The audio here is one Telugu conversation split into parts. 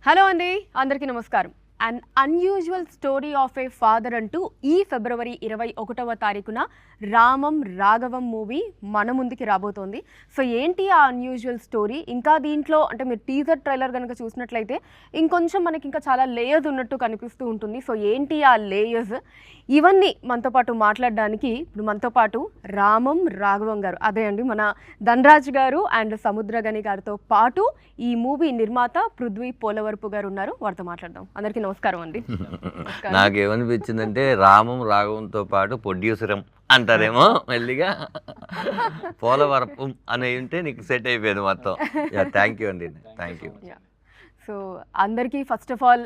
హలో అండి, అందరికీ నమస్కారం. Un unusual story of a father అంటూ ఈ ఫిబ్రవరి 21వ తారీఖున రామం రాఘవం మూవీ మన ముందుకి రాబోతోంది. సో ఏంటి ఆ అన్యూజువల్ స్టోరీ? ఇంకా దీంట్లో అంటే మీరు టీజర్ ట్రైలర్ కనుక చూసినట్లయితే ఇంకొంచెం మనకి ఇంకా చాలా లేయర్స్ ఉన్నట్టు కనిపిస్తూ ఉంటుంది. సో ఏంటి ఆ లేయర్స్? ఇవన్నీ మనతో పాటు మాట్లాడడానికి ఇప్పుడు మనతో పాటు రామం రాఘవం గారు, అదే అండి మన ధనరాజ్ గారు అండ్ సముద్రగని గారితో పాటు ఈ మూవీ నిర్మాత పృథ్వీ పోలవరపు గారు ఉన్నారు. వారితో మాట్లాడదాం. అందరికీ నమస్కారం అండి. నాకేమనిపించిందంటే రామం రాఘవంతో పాటు ప్రొడ్యూసరం అంటారేమో మెల్లిగా పోలవరపు అని ఉంటే నీకు సెట్ అయిపోయింది మొత్తం. థ్యాంక్ యూ అండి, థ్యాంక్ యూ. సో అందరికీ ఫస్ట్ ఆఫ్ ఆల్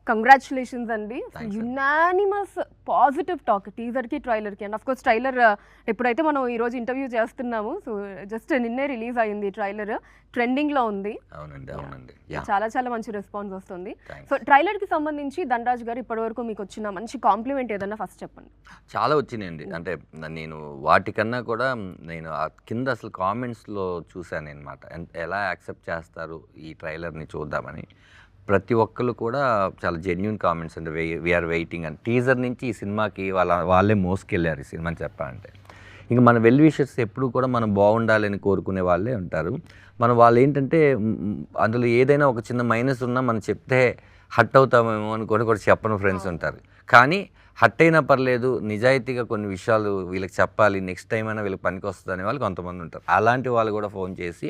కంగ్రాచులేషన్స్ అండి. యునానిమస్ పాజిటివ్ టాక్ టీజర్కి ట్రైలర్కి. అండ్ అఫ్కోర్స్ ట్రైలర్ ఎప్పుడైతే మనం ఈరోజు ఇంటర్వ్యూ చేస్తున్నాము, సో జస్ట్ నిన్నే రిలీజ్ అయ్యింది ట్రైలర్, ట్రెండింగ్లో ఉంది. అవునండి, అవునండి, చాలా చాలా మంచి రెస్పాన్స్ వస్తుంది. సో ట్రైలర్కి సంబంధించి ధనరాజ్ గారు ఇప్పటివరకు మీకు వచ్చిన మంచి కాంప్లిమెంట్ ఏదన్నా ఫస్ట్ చెప్పండి. చాలా వచ్చినాయండి. అంటే నేను వాటికన్నా కూడా నేను కింద అసలు కామెంట్స్లో చూశాను అనమాట, ఎలా యాక్సెప్ట్ చేస్తారు ఈ ట్రైలర్ని చూద్దామని. ప్రతి ఒక్కరు కూడా చాలా జెన్యున్ కామెంట్స్ అండి. వీఆర్ వెయిటింగ్ అని. టీజర్ నుంచి ఈ సినిమాకి వాళ్ళే మోసుకెళ్ళారు ఈ సినిమాని చెప్పాలంటే. ఇంకా మన వెల్ విషర్స్ ఎప్పుడు కూడా మనం బాగుండాలని కోరుకునే వాళ్ళే ఉంటారు. వాళ్ళు ఏంటంటే అందులో ఏదైనా ఒక చిన్న మైనస్ ఉన్నా మనం చెప్తే హట్ అవుతామేమో అని కూడా చెప్పని ఫ్రెండ్స్ ఉంటారు. కానీ హట్ అయినా పర్లేదు, నిజాయితీగా కొన్ని విషయాలు వీళ్ళకి చెప్పాలి, నెక్స్ట్ టైం అయినా వీళ్ళకి పనికి వస్తుంది అనే వాళ్ళు కొంతమంది ఉంటారు. అలాంటి వాళ్ళు కూడా ఫోన్ చేసి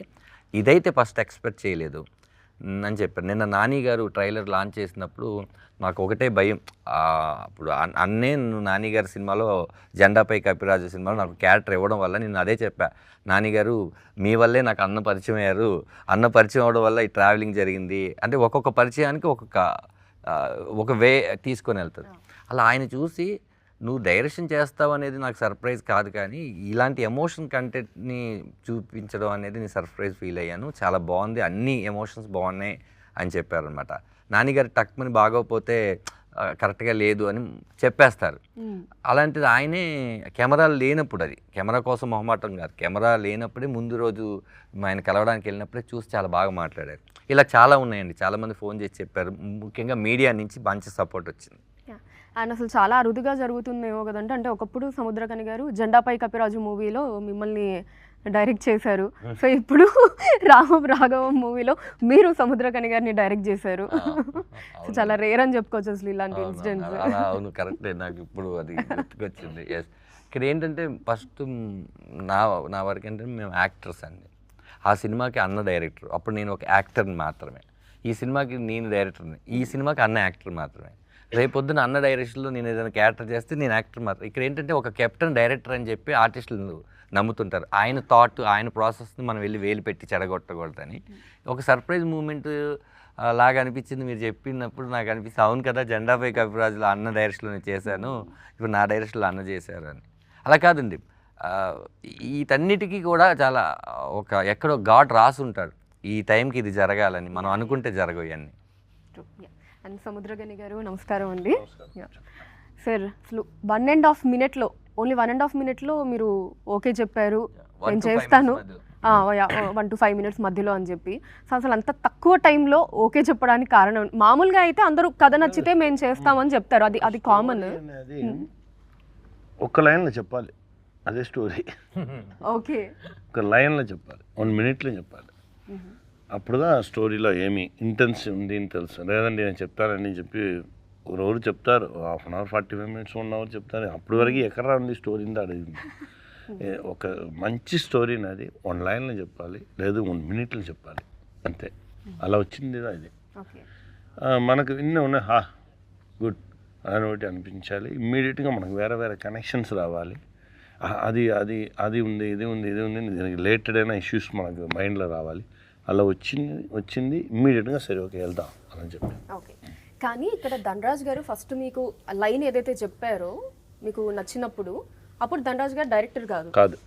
ఇదైతే ఫస్ట్ ఎక్స్పెక్ట్ చేయలేదు అని చెప్పారు. నిన్న నాని గారు ట్రైలర్ లాంచ్ చేసినప్పుడు నాకు ఒకటే భయం. అప్పుడు నువ్వు నాని గారి సినిమాలో జెండాపై కపిరాజు సినిమాలో నాకు క్యారెక్టర్ ఇవ్వడం వల్ల నేను అదే చెప్పా, నాని గారు మీ వల్లే నాకు అన్న పరిచయం అయ్యారు, అన్న పరిచయం అవ్వడం వల్ల ఈ ట్రావెలింగ్ జరిగింది. అంటే ఒక్కొక్క పరిచయానికి ఒక వే తీసుకొని వెళ్తుంది. అలా ఆయన చూసి నువ్వు డైరెక్షన్ చేస్తావు అనేది నాకు సర్ప్రైజ్ కాదు, కానీ ఇలాంటి ఎమోషన్ కంటెంట్ని చూపించడం అనేది నేను సర్ప్రైజ్ ఫీల్ అయ్యాను. చాలా బాగుంది, అన్ని ఎమోషన్స్ బాగున్నాయి అని చెప్పారనమాట. నాన్నగారు టక్మని బాగోకపోతే కరెక్ట్గా లేదు అని చెప్పేస్తారు. అలాంటిది ఆయనే కెమెరా లేనప్పుడు, అది కెమెరా కోసం మొహమాటం కాదు, కెమెరా లేనప్పుడే ముందు రోజు ఆయన కలవడానికి వెళ్ళినప్పుడే చూసి చాలా బాగా మాట్లాడారు. ఇలా చాలా ఉన్నాయండి. చాలామంది ఫోన్ చేసి చెప్పారు. ముఖ్యంగా మీడియా నుంచి మంచి సపోర్ట్ వచ్చింది. అండ్ అసలు చాలా అరుదుగా జరుగుతుందేమో కదంటే, అంటే ఒకప్పుడు సముద్రకని గారు జెండాపై కపిరాజు మూవీలో మిమ్మల్ని డైరెక్ట్ చేశారు. సో ఇప్పుడు రామం రాఘవం మూవీలో మీరు సముద్రకని గారిని డైరెక్ట్ చేశారు. సో చాలా రేర్ అని చెప్పుకోవచ్చు అసలు ఇలాంటి ఇన్సిడెంట్స్. అవును, కరెక్టే. నాకు ఇప్పుడు అది గుర్తుకొచ్చింది. ఎస్, ఇక్కడ ఏంటంటే ఫస్ట్ నా వరకు ఏంటంటే మేము యాక్టర్స్ అండి. ఆ సినిమాకి అన్న డైరెక్టర్, అప్పుడు నేను ఒక యాక్టర్ని మాత్రమే. ఈ సినిమాకి నేను డైరెక్టర్ని, ఈ సినిమాకి అన్న యాక్టర్ మాత్రమే. రేపొద్దున అన్న డైరెక్షన్లో నేను ఏదైనా క్యారెక్టర్ చేస్తే నేను యాక్టర్ మాత్రం. ఇక్కడ ఏంటంటే ఒక కెప్టెన్ డైరెక్టర్ అని చెప్పి ఆర్టిస్టులు నమ్ముతుంటారు. ఆయన థాట్, ఆయన ప్రాసెస్ని మనం వెళ్ళి వేలు పెట్టి చెడగొట్టకూడదని ఒక సర్ప్రైజ్ మూమెంట్ లాగా అనిపించింది. మీరు చెప్పినప్పుడు నాకు అనిపిస్తుంది, అవును కదా, జెండాపై కపిరాజులో అన్న డైరెక్షన్లో చేశాను, ఇప్పుడు నా డైరెక్షన్లో అన్న చేశారు అని. అలా కాదండి, వీటన్నిటికీ కూడా చాలా ఎక్కడో గాడ్ రాసి ఉంటాడు, ఈ టైంకి ఇది జరగాలని. మనం అనుకుంటే జరగవు ఇవన్నీ. అండ్ సముద్రగని గారు నమస్కారం అండి. సార్ అసలు 1.5 మినిట్లో, ఓన్లీ 1.5 మినిట్లో మీరు ఓకే చెప్పారు, నేను చేస్తాను 1 to 5 minutes మధ్యలో అని చెప్పి. సో అసలు అంత తక్కువ టైంలో ఓకే చెప్పడానికి కారణం? మామూలుగా అయితే అందరూ కథ నచ్చితే మేము చేస్తామని చెప్తారు, అది కామన్. ఒక్క లైన్లో చెప్పాలి, అదే స్టోరీ. ఓకే, ఒక లైన్లో చెప్పాలి, 1 minute చెప్పాలి. అప్పుడుగా స్టోరీలో ఏమి ఇంటెన్స్ ఉంది అని తెలుసు. లేదండి నేను చెప్తానని చెప్పి రోజు చెప్తారు, 1 hour 45 minutes 1 hour చెప్తారు. అప్పటి వరకు ఎక్కడ ఉంది స్టోరీ అడిగింది. ఒక మంచి స్టోరీని అది 1 lineలో చెప్పాలి, లేదు 1 minute చెప్పాలి, అంతే. అలా వచ్చింది ఇది. మనకు ఇన్ని ఉన్నాయి, గుడ్ అని ఒకటి అనిపించాలి. ఇమ్మీడియట్గా మనకు వేరే వేరే కనెక్షన్స్ రావాలి. అది ఉంది, ఇది ఉంది, దీనికి రిలేటెడ్ అయిన ఇష్యూస్ మనకు మైండ్లో రావాలి. అలా వచ్చింది ఇమ్మీడియట్గా సరే ఓకే వెళ్దాం అని చెప్పి. ఓకే, కానీ ఇక్కడ ధనరాజ్ గారు ఫస్ట్ మీకు లైన్ ఏదైతే చెప్పారో మీకు నచ్చినప్పుడు, అప్పుడు ధనరాజ్ గారు డైరెక్టర్ కాదు,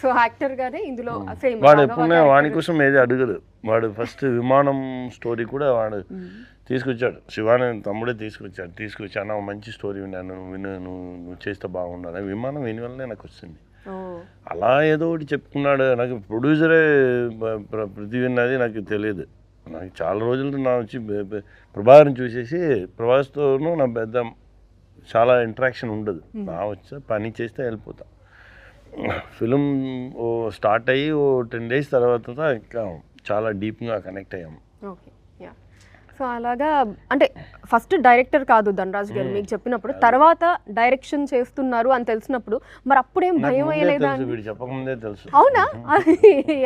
సో యాక్టర్ గానే ఇందులో సేమ్. వాడు ఎప్పుడైనా వాడి కోసం ఏది అడగదు. వాడు ఫస్ట్ విమానం స్టోరీ కూడా వాడు తీసుకొచ్చాడు, శివాని తమ్ముడే తీసుకొచ్చి అన్న మంచి స్టోరీ విన్నాను, నువ్వు చేస్తే బాగుండాలి. విమానం విని వల్లనే నాకు వచ్చింది. అలా ఏదో ఒకటి చెప్పుకున్నాడు. నాకు ప్రొడ్యూసరే పృథ్వీ విన్నది నాకు తెలియదు. నాకు చాలా రోజులు నా వచ్చి ప్రభాస్ని చూసేసి ప్రభాస్తోనూ నా పెద్ద చాలా ఇంటరాక్షన్ ఉండదు. నా వచ్చి పని చేస్తే వెళ్ళిపోతా. ఫిలిం స్టార్ట్ అయ్యి 10 days తర్వాత ఇంకా చాలా డీప్గా కనెక్ట్ అయ్యాము. Okay, yeah. సో అలాగా అంటే ఫస్ట్ డైరెక్టర్ కాదు ధనరాజ్ గారు మీకు చెప్పినప్పుడు, తర్వాత డైరెక్షన్ చేస్తున్నారు అని తెలిసినప్పుడు మరి అప్పుడేం భయం అయ్యలేదా? వీడు చెప్పకముందే తెలుసు. అవునా?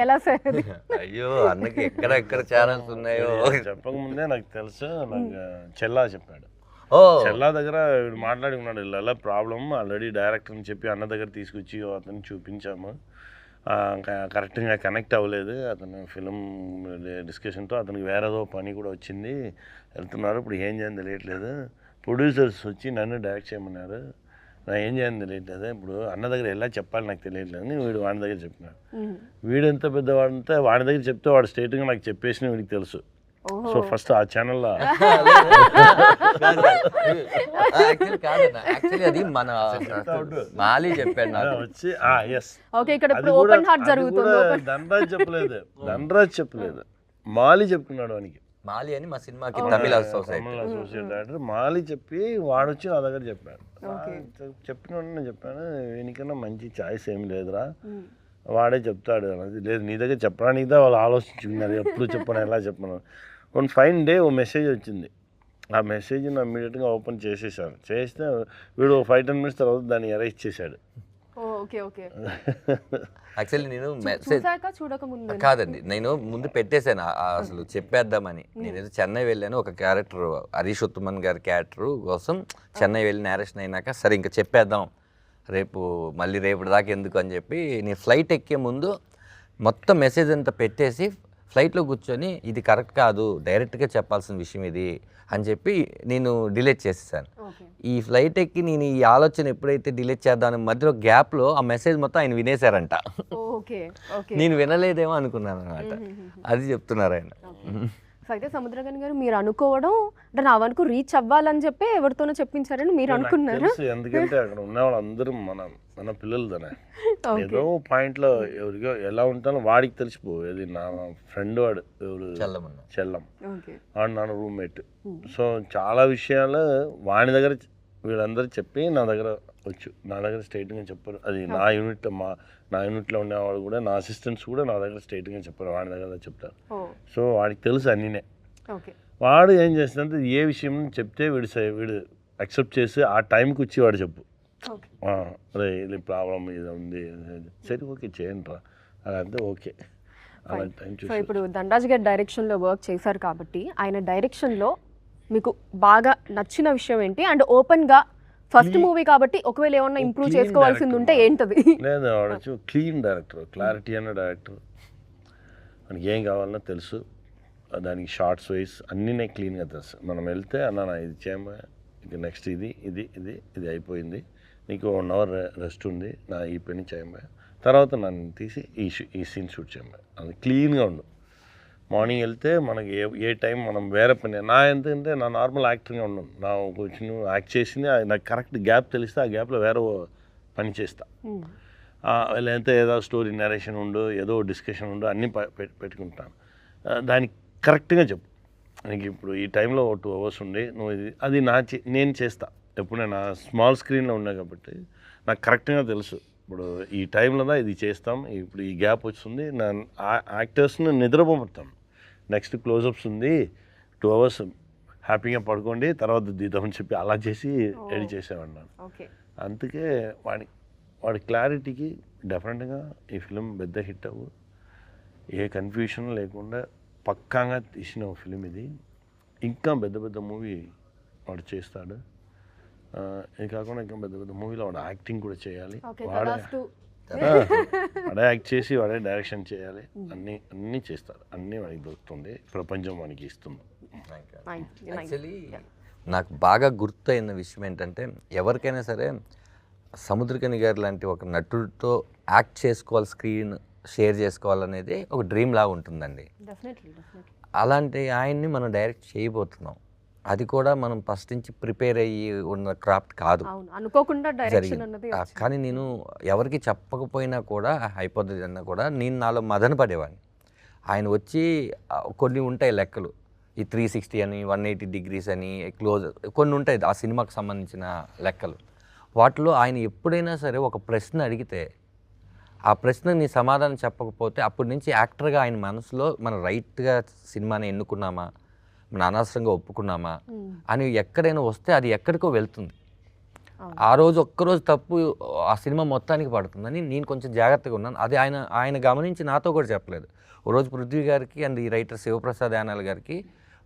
ఎలా సార్? అయ్యో అన్నకి ఎక్కడ ఛానల్స్ ఉన్నాయో చెప్పకముందే నాకు తెలుసు. నాకు చెల్లా చెప్పాడు. చెల్లా దగ్గర వీడు మాట్లాడి ఉన్నాడు, ఇలా ప్రాబ్లం ఆల్రెడీ డైరెక్టర్ అని చెప్పి అన్న దగ్గర తీసుకొచ్చి అతను చూపించాము, కరెక్ట్గా కనెక్ట్ అవ్వలేదు అతను ఫిలిం డిస్కషన్తో. అతనికి వేరేదో పని కూడా వచ్చింది, వెళ్తున్నారు. ఇప్పుడు ఏం చేయాలని తెలియట్లేదు. ప్రొడ్యూసర్స్ వచ్చి నన్ను డైరెక్ట్ చేయమన్నారు, నా ఏం చేయాలని తెలియట్లేదు. ఇప్పుడు అన్న దగ్గర ఎలా చెప్పాలి నాకు తెలియట్లేదు అని వీడు వాడి దగ్గర చెప్పినాడు. వీడు ఎంత పెద్దవాడంటే వాడి దగ్గర చెప్తే వాడు స్ట్రైట్గా నాకు చెప్పేసిన వీడికి తెలుసు. సో ఫస్ట్ ఆ ఛానల్లో యాక్చువల్లీ అది మన మాలి చెప్పాడు నాకు వచ్చి ఓకే, ఇక్కడ ఇప్పుడు ఓపెన్ హార్ట్ జరుగుతుంది. ధనరాజ్ చెప్పలేదు, మాలి చెప్పుకున్నాడు వానికి. మాలి అని మా సినిమాకి తమిళ అసోసియేట్ డైరెక్టర్ మాలి చెప్పి వాడు వచ్చి నా దగ్గర చెప్పాడు. చెప్పిన నేను చెప్పాను, వీనికన్నా మంచి ఛాయిస్ ఏమి లేదురా, వాడే చెప్తాడు అన్నది. లేదు నీ దగ్గర చెప్పడానికిదా వాళ్ళు ఆలోచించుకున్నారు, ఎప్పుడు చెప్పను ఎలా చెప్పను. వన్ ఫైన్ డే ఓ మెసేజ్ వచ్చింది. ఆ మెసేజ్ని ఇమ్మీడియట్గా ఓపెన్ చేసేసాను. చేస్తే వీడు 5-10 minutes తర్వాత దాన్ని ఎరేజ్ చేశాడు. యాక్చువల్లీ నేను మెసేజ్ కాదండి, నేను ముందు పెట్టేశాను అసలు చెప్పేద్దామని. నేనైతే చెన్నై వెళ్ళాను, ఒక క్యారెక్టర్ హరీష్ ఉత్తమన్ గారి క్యారెక్టర్ కోసం చెన్నై వెళ్ళి నేరేషన్ అయినాక సరే ఇంకా చెప్పేద్దాం మళ్ళీ రేపటి దాకా ఎందుకు అని చెప్పి నేను ఫ్లైట్ ఎక్కే ముందు మొత్తం మెసేజ్ అంతా పెట్టేసి ఫ్లైట్లో కూర్చొని ఇది కరెక్ట్ కాదు, డైరెక్ట్గా చెప్పాల్సిన విషయం ఇది అని చెప్పి నేను డిలీట్ చేసేసాను. ఈ ఫ్లైట్ ఎక్కి నేను ఈ ఆలోచన ఎప్పుడైతే డిలీట్ చేద్దామని మధ్యలో గ్యాప్లో ఆ మెసేజ్ మొత్తం ఆయన వినేశారంట. నేను వినలేదేమో అనుకున్నాను అనమాట. అది చెప్తున్నారు ఆయన. సో అయితే సముద్రగని గారు మీరు అనుకోవడం అంటే నా వరకు రీచ్ అవ్వాలని చెప్పి ఎవరితోనో చెప్పించారని మీరు అనుకున్నారు. ఎందుకంటే అక్కడ ఉన్న వాళ్ళందరూ మన పిల్లలు దానే ఏదో పాయింట్లో ఎవరికో ఎలా ఉంటానో వాడికి తెలిసిపోయేది. నా ఫ్రెండ్ వాడు ఎవరు చెల్లం, వాడు నా రూమ్మేట్. సో చాలా విషయాలు వాడి దగ్గర వీళ్ళందరూ చెప్పి నా దగ్గర నా దగ్గర స్ట్రైట్గా చెప్పారు. అది నా యూనిట్లో ఉండేవాడు కూడా, నా అసిస్టెంట్స్ కూడా నా దగ్గర స్ట్రైట్గా చెప్పారు, వాడి దగ్గర చెప్తారు. సో వాడికి తెలుసు అన్నీనే. వాడు ఏం చేస్తుందంటే ఏ విషయం చెప్తే వీడు అక్సెప్ట్ చేసి ఆ టైంకి వచ్చి వాడు చెప్పు, అదే ఇది ప్రాబ్లం ఇది ఉంది, సరే ఓకే చేయండి రా అదంతా ఓకే. సో ఇప్పుడు ధనరాజ్ గారి డైరెక్షన్లో వర్క్ చేశారు కాబట్టి ఆయన డైరెక్షన్లో మీకు బాగా నచ్చిన విషయం ఏంటి? అండ్ ఓపెన్గా ఫస్ట్ మూవీ కాబట్టి ఒకవేళ ఏమన్నా ఇంప్రూవ్ చేసుకోవాల్సింది ఉంటే ఏంటది? లేదు, వాడచ్చు క్లీన్ డైరెక్టర్, క్లారిటీ అన్న డైరెక్టర్. మనకి ఏం కావాలన్నా తెలుసు, దానికి షార్ట్స్ వైజ్ అన్నీ క్లీన్గా తెలుసు. మనం వెళ్తే అన్న ఇది చేయమా, ఇక నెక్స్ట్ ఇది అయిపోయింది, నీకు 1 hour రెస్ట్ ఉంది, నా ఈ పని చేయమా, తర్వాత నన్ను తీసి ఈ సీన్ షూట్ చేయమా. అది క్లీన్గా ఉండు. మార్నింగ్ వెళ్తే మనకి ఏ టైం మనం వేరే పని నా ఎంతంటే నా నార్మల్ యాక్టర్గా ఉండను. నా కొంచెం యాక్ట్ చేసింది నాకు కరెక్ట్ గ్యాప్ తెలిస్తే ఆ గ్యాప్లో వేరే పని చేస్తా. లేదంటే ఏదో స్టోరీ నరేషన్ ఉండు, ఏదో డిస్కషన్ ఉండు, అన్నీ పెట్టుకుంటాను. దానికి కరెక్ట్గా చెప్పు, నీకు ఇప్పుడు ఈ టైంలో 2 hours ఉండి నువ్వు అది నేను చేస్తా. ఎప్పుడు నేను స్మాల్ స్క్రీన్లో ఉన్నా కాబట్టి నాకు కరెక్ట్గా తెలుసు, ఇప్పుడు ఈ టైంలో ఇది చేస్తాం, ఇప్పుడు ఈ గ్యాప్ వస్తుంది, నా యాక్టర్స్ని నిద్రపోతాం, నెక్స్ట్ క్లోజప్స్ ఉంది, 2 hours హ్యాపీగా పడుకోండి, తర్వాత దిద్దామని చెప్పి అలా చేసి ఎడిట్ చేసేవాడినాను. అందుకే వాడి క్లారిటీకి డెఫినెట్గా ఈ ఫిలిం పెద్ద హిట్ అవ్వు, ఏ కన్ఫ్యూషన్ లేకుండా పక్కాగా తీసిన ఫిలిం ఇది. ఇంకా పెద్ద మూవీ వాడు చేస్తాడు. ఇది కాకుండా ఇంకా పెద్ద మూవీలో వాడు యాక్టింగ్ కూడా చేయాలి, వాడే యాక్ట్ చేసి వాడే డైరెక్షన్ చేయాలి, అన్నీ చేస్తాడు, అన్నీ వాడికి దొరుకుతుంది, ప్రపంచం వానికి ఇస్తుంది. యాక్చువల్లీ నాకు బాగా గుర్తయిన విషయం ఏంటంటే ఎవరికైనా సరే సముద్రకని గారు లాంటి ఒక నటుడితో యాక్ట్ చేసుకోవాలి, స్క్రీన్ షేర్ చేసుకోవాలనేది ఒక డ్రీమ్ లాగా ఉంటుందండి. అలాంటి ఆయన్ని మనం డైరెక్ట్ చేయబోతున్నాం. అది కూడా మనం ఫస్ట్ నుంచి ప్రిపేర్ అయ్యి ఉన్న క్రాఫ్ట్ కాదు, అనుకోకుండా జరిగింది. కానీ నేను ఎవరికి చెప్పకపోయినా కూడా అయిపోతుంది అన్నా కూడా నేను నాలో మదన పడేవాడిని. ఆయన వచ్చి కొన్ని ఉంటాయి లెక్కలు, ఈ 360 అని 180 degrees అని క్లోజ్ కొన్ని ఉంటాయి ఆ సినిమాకి సంబంధించిన లెక్కలు. వాటిలో ఆయన ఎప్పుడైనా సరే ఒక ప్రశ్న అడిగితే ఆ ప్రశ్నకు నీ సమాధానం చెప్పకపోతే అప్పటి నుంచి యాక్టర్గా ఆయన మనసులో మనం రైట్గా సినిమాని ఎన్నుకున్నామా, మనం అనవసరంగా ఒప్పుకున్నామా అని ఎక్కడైనా వస్తే అది ఎక్కడికో వెళ్తుంది. ఆ రోజు ఒక్కరోజు తప్పు ఆ సినిమా మొత్తానికి పడుతుందని నేను కొంచెం జాగ్రత్తగా ఉన్నాను. అది ఆయన గమనించి నాతో కూడా చెప్పలేదు. ఓ రోజు పృథ్వీ గారికి అండ్ ఈ రైటర్ శివప్రసాద్ యానాల్ గారికి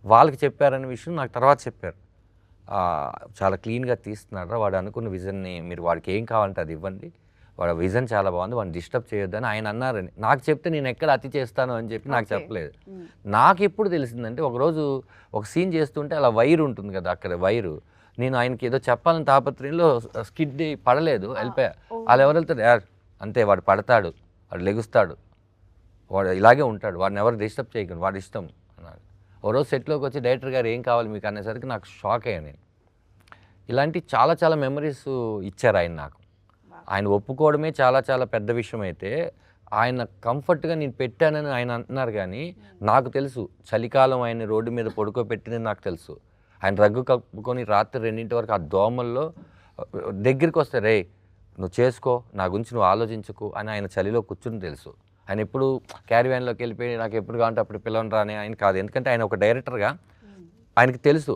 వాళ్ళకి చెప్పారనే విషయం నాకు తర్వాత చెప్పారు. చాలా క్లీన్గా తీస్తున్నాడు వాడు అనుకున్న విజన్ని, మీరు వాడికి ఏం కావాలంటే అది ఇవ్వండి, వాడి విజన్ చాలా బాగుంది, వాడిని డిస్టర్బ్ చేయొద్దని ఆయన అన్నారని. నాకు చెప్తే నేను ఎక్కడ అతి చేస్తాను అని చెప్పి నాకు చెప్పలేదు. నాకు ఎప్పుడు తెలిసిందంటే ఒకరోజు ఒక సీన్ చేస్తుంటే అలా వైర్ ఉంటుంది కదా, అక్కడ వైరు, నేను ఆయనకి ఏదో చెప్పాలని తాపత్రయంలో స్కిడ్ పడలేదు, వెళ్ళిపోయా. వాళ్ళు ఎవరు వెళ్తారు, అంతే వాడు పడతాడు, వాడు లెగుస్తాడు, వాడు ఇలాగే ఉంటాడు, వాడిని ఎవరు డిస్టర్బ్ చేయకండి, వాడి ఇష్టం అన్నాడు. ఓ రోజు సెట్లోకి వచ్చి డైరెక్టర్ గారు ఏం కావాలి మీకు అనేసరికి నాకు షాక్ అయ్యాను నేను. ఇలాంటి చాలా చాలా మెమరీస్ ఇచ్చారు ఆయన నాకు. ఆయన ఒప్పుకోవడమే చాలా చాలా పెద్ద విషయం అయితే ఆయన కంఫర్ట్గా నేను పెట్టానని ఆయన అంటున్నారు. కానీ నాకు తెలుసు చలికాలం ఆయన రోడ్డు మీద పడుకోబెట్టినది నాకు తెలుసు. ఆయన రగ్గు కప్పుకొని రాత్రి 2 వరకు ఆ దోమల్లో దగ్గరికి వస్తే, రే నువ్వు చేసుకో, నా గురించి నువ్వు ఆలోచించుకో అని ఆయన చలిలో కూర్చుని తెలుసు. ఆయన ఎప్పుడు క్యారీవ్యాన్లోకి వెళ్ళిపోయి నాకు ఎప్పుడు కావాలంటే అప్పుడు పిలవను రాని ఆయన కాదు. ఎందుకంటే ఆయన ఒక డైరెక్టర్గా ఆయనకి తెలుసు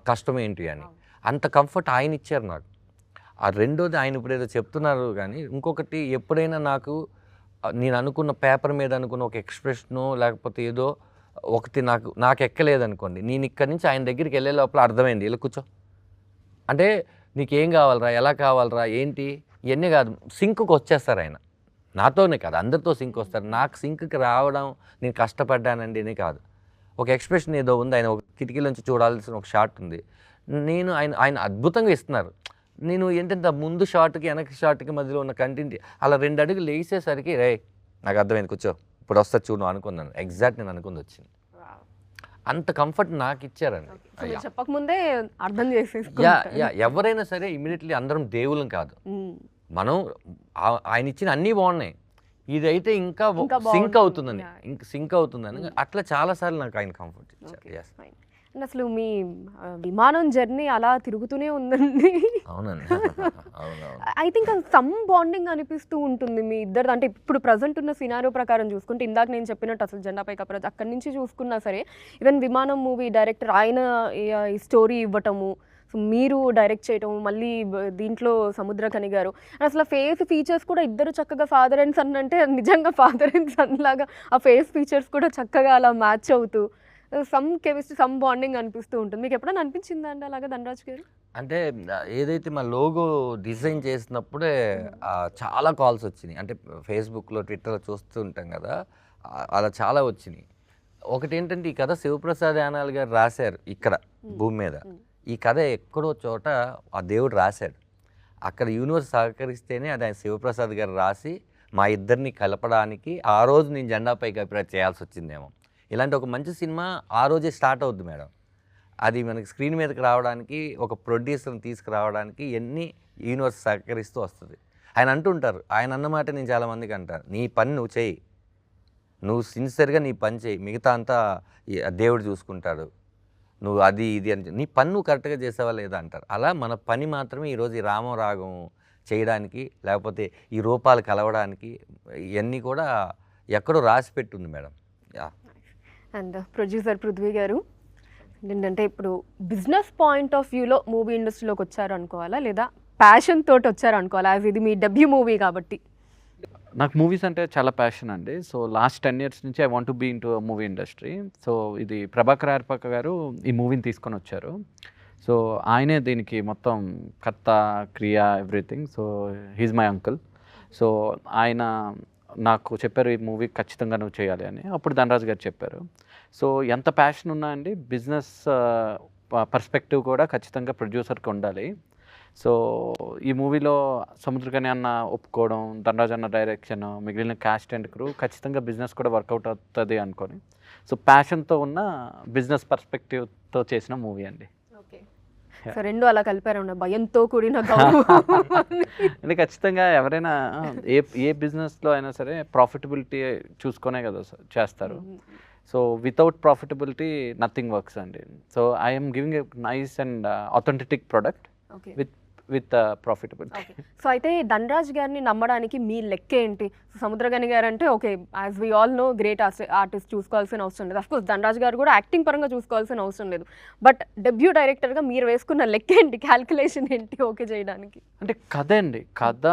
కష్టం ఏంటి అని. అంత కంఫర్ట్ ఆయన ఇచ్చారు నాకు. ఆ రెండోది ఆయన ఇప్పుడు ఏదో చెప్తున్నారు. కానీ ఇంకొకటి ఎప్పుడైనా నాకు నేను అనుకున్న పేపర్ మీద అనుకున్న ఒక ఎక్స్ప్రెషను లేకపోతే ఏదో ఒకటి నాకు ఎక్కలేదనుకోండి, నేను ఇక్కడి నుంచి ఆయన దగ్గరికి వెళ్ళే లోపల అర్థమైంది, ఇలా కూర్చో అంటే నీకేం కావాలరా, ఎలా కావాలరా, ఏంటి ఇవన్నీ కాదు, సింక్కి వచ్చేస్తారు ఆయన. నాతోనే కాదు అందరితో సింక్ వస్తారు. నాకు సింక్కి రావడం నేను కష్టపడ్డానండి అని కాదు. ఒక ఎక్స్ప్రెషన్ ఏదో ఉంది, ఆయన ఒక కిటికీలోంచి చూడాల్సిన ఒక షాట్ ఉంది, నేను ఆయన అద్భుతంగా ఇస్తున్నారు. నేను ఏంటంటే ముందు షాట్కి వెనక షాట్కి మధ్యలో ఉన్న కంటెంట్ అలా 2 అడుగులు వేసేసరికి రే నాకు అర్థమైంది కూర్చో ఇప్పుడు వస్తా చూడు అనుకున్నాను. ఎగ్జాక్ట్ నేను అనుకుంది వచ్చింది. అంత కంఫర్ట్ నాకు ఇచ్చారండి. చెప్పకముందే అర్థం చేసేసి ఎవరైనా సరే ఇమీడియట్లీ అందరం దేవులం కాదు. మనం ఆయన ఇచ్చిన అన్నీ బాగున్నాయి, ఇదైతే ఇంకా సింక్ అవుతుందని అట్లా చాలాసార్లు నాకు ఆయన కంఫర్ట్ ఇచ్చారు. అసలు మీ విమానం జర్నీ అలా తిరుగుతూనే ఉందండి. అవునండి. ఐ థింక్ సమ్ బాండింగ్ అనిపిస్తూ ఉంటుంది మీ ఇద్దరు. అంటే ఇప్పుడు ప్రజెంట్ ఉన్న సినారియో ప్రకారం చూసుకుంటే ఇందాక నేను చెప్పినట్టు అసలు జెండాపై కప్రాజ్ అక్కడి నుంచి చూసుకున్నా సరే, ఈవెన్ విమానం మూవీ డైరెక్టర్ ఆయన ఈ స్టోరీ ఇవ్వటము, సో మీరు డైరెక్ట్ చేయటం, మళ్ళీ దీంట్లో సముద్రకని గారు, అసలు ఫేస్ ఫీచర్స్ కూడా ఇద్దరు చక్కగా ఫాదర్ అండ్ సన్ అంటే నిజంగా ఫాదర్ అండ్ సన్ లాగా ఆ ఫేస్ ఫీచర్స్ కూడా చక్కగా అలా మ్యాచ్ అవుతూ సమ్ కెమిస్ట్రీ సమ్ బాండింగ్ అనిపిస్తూ ఉంటుంది. మీకు ఎప్పుడైనా అనిపించిందా అండి అలాగా ధనరాజ్ గారు? అంటే ఏదైతే మా లోగో డిజైన్ చేసినప్పుడే చాలా కాల్స్ వచ్చినాయి. అంటే ఫేస్బుక్లో ట్విట్టర్లో చూస్తూ ఉంటాం కదా, అలా చాలా వచ్చినాయి. ఒకటి ఏంటంటే ఈ కథ శివప్రసాద్ యానాల్ గారు రాశారు ఇక్కడ భూమి మీద. ఈ కథ ఎక్కడో చోట ఆ దేవుడు రాశాడు, అక్కడ యూనివర్స్ సహకరిస్తేనే అది ఆయన శివప్రసాద్ గారు రాసి మా ఇద్దరిని కలపడానికి ఆ రోజు నేను జెండాపై కప్రాజ్ చేయాల్సి వచ్చిందేమో. ఇలాంటి ఒక మంచి సినిమా ఆ రోజే స్టార్ట్ అవుద్ది మేడం. అది మనకి స్క్రీన్ మీదకి రావడానికి ఒక ప్రొడ్యూసర్ని తీసుకురావడానికి ఎన్ని యూనివర్స్ సహకరిస్తూ వస్తుంది. ఆయన అంటుంటారు, ఆయన అన్నమాట నేను చాలామందికి అంటాను, నీ పని నువ్వు చేయి, నువ్వు సిన్సియర్గా నీ పని చేయి, మిగతా అంతా దేవుడు చూసుకుంటాడు, నువ్వు అది ఇది అని నీ పని నువ్వు కరెక్ట్గా చేసావా లేదా అంటారు. అలా మన పని మాత్రమే ఈరోజు ఈ రామరాగం చేయడానికి లేకపోతే ఈ రూపాలు కలవడానికి ఇవన్నీ కూడా ఎక్కడో రాసి పెట్టుంది మేడం. అండ్ ప్రొడ్యూసర్ పృథ్వీ గారు ఏంటంటే ఇప్పుడు బిజినెస్ పాయింట్ ఆఫ్ వ్యూలో మూవీ ఇండస్ట్రీలోకి వచ్చారు అనుకోవాలా, లేదా ప్యాషన్ తోటి వచ్చారు అనుకోవాలా? యాజ్ ఇది మీ డెబ్యూ మూవీ కాబట్టి. నాకు మూవీస్ అంటే చాలా ప్యాషన్ అండి. సో లాస్ట్ 10 years నుంచి I want to be in to movie industry. So ఇది ప్రభాకర్ ఆర్పక గారు ఈ మూవీని తీసుకొని వచ్చారు. సో ఆయనే దీనికి మొత్తం కర్త క్రియ everything. So he's my uncle. So ఆయన నాకు చెప్పారు ఈ మూవీ ఖచ్చితంగా నువ్వు చేయాలి అని. అప్పుడు ధనరాజ్ గారు చెప్పారు. సో ఎంత ప్యాషన్ ఉన్నా అండి బిజినెస్ పర్స్పెక్టివ్ కూడా ఖచ్చితంగా ప్రొడ్యూసర్కి ఉండాలి. సో ఈ మూవీలో సముద్రకని అన్న ఒప్పుకోవడం, ధనరాజ్ అన్న డైరెక్షన్, మిగిలిన క్యాస్ట్ అండ్ క్రూ ఖచ్చితంగా బిజినెస్ కూడా వర్కౌట్ అవుతుంది అనుకొని, సో ప్యాషన్తో ఉన్న బిజినెస్ పర్స్పెక్టివ్తో చేసిన మూవీ అండి. ఓకే, సో రెండు అలా కలిపారు భయంతో కూడిన గౌరవం. అంటే ఖచ్చితంగా ఎవరైనా ఏ బిజినెస్లో అయినా సరే ప్రాఫిటబిలిటీ చూసుకునే కదా చేస్తారు. So without profitability nothing works అండి. So I'm giving a nice and authentic product okay with profitability. So అయితే ధనరాజ్ గారిని నమ్మడానికి మీ లెక్క ఏంటి? సముద్రగని గారు అంటే okay, as we all know great artist, చూసుకోవాల్సిన అవసరం లేదు. అఫ్కోర్స్ ధనరాజ్ గారు కూడా యాక్టింగ్ పరంగా చూసుకోవాల్సిన అవసరం లేదు. బట్ డెబ్యూ డైరెక్టర్గా మీరు వేసుకున్న లెక్క ఏంటి, క్యాల్కులేషన్ ఏంటి ఓకే చేయడానికి? అంటే కథ అండి, కథ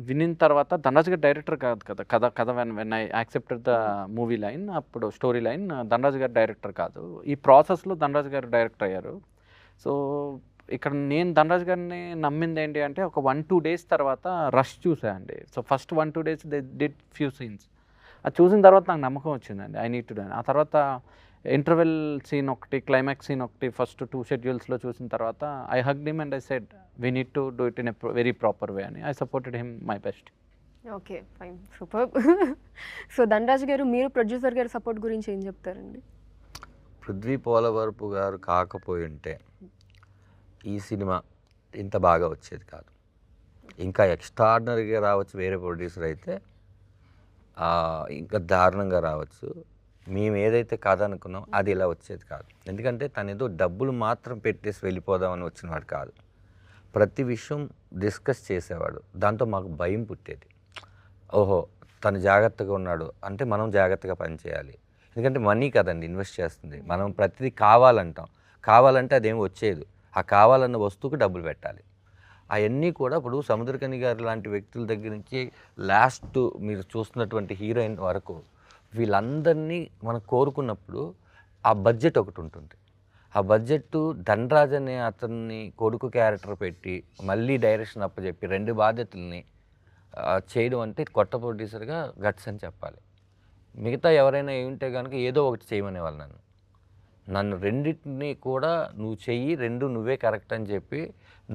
వినిన తర్వాత ధనరాజ్ గారు డైరెక్టర్ కాదు కదా, కథ when I accepted the movie line, అప్పుడు స్టోరీ లైన్ ధనరాజ్ గారు డైరెక్టర్ కాదు. ఈ ప్రాసెస్లో ధనరాజ్ గారు డైరెక్టర్ అయ్యారు. సో ఇక్కడ నేను ధనరాజ్ గారిని నమ్మింది ఏంటి అంటే ఒక 1-2 days తర్వాత రష్ చూసా అండి. So first 1-2 days they did few scenes. అది చూసిన తర్వాత నాకు నమ్మకం వచ్చిందండి, ఐ నీడ్ టు డూ. ఆ తర్వాత ఇంటర్వెల్ సీన్ ఒకటి, క్లైమాక్స్ సీన్ ఒకటి ఫస్ట్ 2 schedules చూసిన తర్వాత I hugged him and I said we need to do it in a very proper way అని. I supported him my best. Okay fine, super. So Dhanraj గారు, మీరు ప్రొడ్యూసర్ గారి సపోర్ట్ గురించి ఏం చెప్తారండి? పృథ్వీ పోలవరపు గారు కాకపోయి ఉంటే ఈ సినిమా ఇంత బాగా వచ్చేది కాదు. ఇంకా ఎక్స్ట్రాడినరీగా రావచ్చు వేరే ప్రొడ్యూసర్ అయితే, ఇంకా దారుణంగా రావచ్చు. మేము ఏదైతే కాదనుకున్నాం అది ఇలా వచ్చేది కాదు. ఎందుకంటే తను ఏదో డబ్బులు మాత్రం పెట్టేసి వెళ్ళిపోదామని వచ్చినవాడు కాదు. ప్రతి విషయం డిస్కస్ చేసేవాడు. దాంతో మాకు భయం పుట్టేది. ఓహో, తను జాగ్రత్తగా ఉన్నాడు అంటే మనం జాగ్రత్తగా పనిచేయాలి. ఎందుకంటే మనీ కదండి ఇన్వెస్ట్ చేస్తుంది. మనం ప్రతిదీ కావాలంటాం, కావాలంటే అదేం వచ్చేది. ఆ కావాలన్న వస్తువుకి డబ్బులు పెట్టాలి. అవన్నీ కూడా ఇప్పుడు సముద్రకని గారు లాంటి వ్యక్తుల దగ్గర నుంచి లాస్ట్ మీరు చూస్తున్నటువంటి హీరోయిన్ వరకు వీళ్ళందరినీ మనం కోరుకున్నప్పుడు ఆ బడ్జెట్ ఒకటి ఉంటుంది. ఆ బడ్జెట్ ధనరాజ్ అనే అతన్ని కొడుకు క్యారెక్టర్ పెట్టి మళ్ళీ డైరెక్షన్ అప్పచెప్పి 2 బాధ్యతల్ని చేయడం అంటే కొత్త ప్రొడ్యూసర్గా గట్స్ అని చెప్పాలి. మిగతా ఎవరైనా ఏమింటే కనుక ఏదో ఒకటి చేయమనేవాళ్ళు నన్ను రెండింటిని కూడా నువ్వు చెయ్యి, 2 నువ్వే కరెక్ట్ అని చెప్పి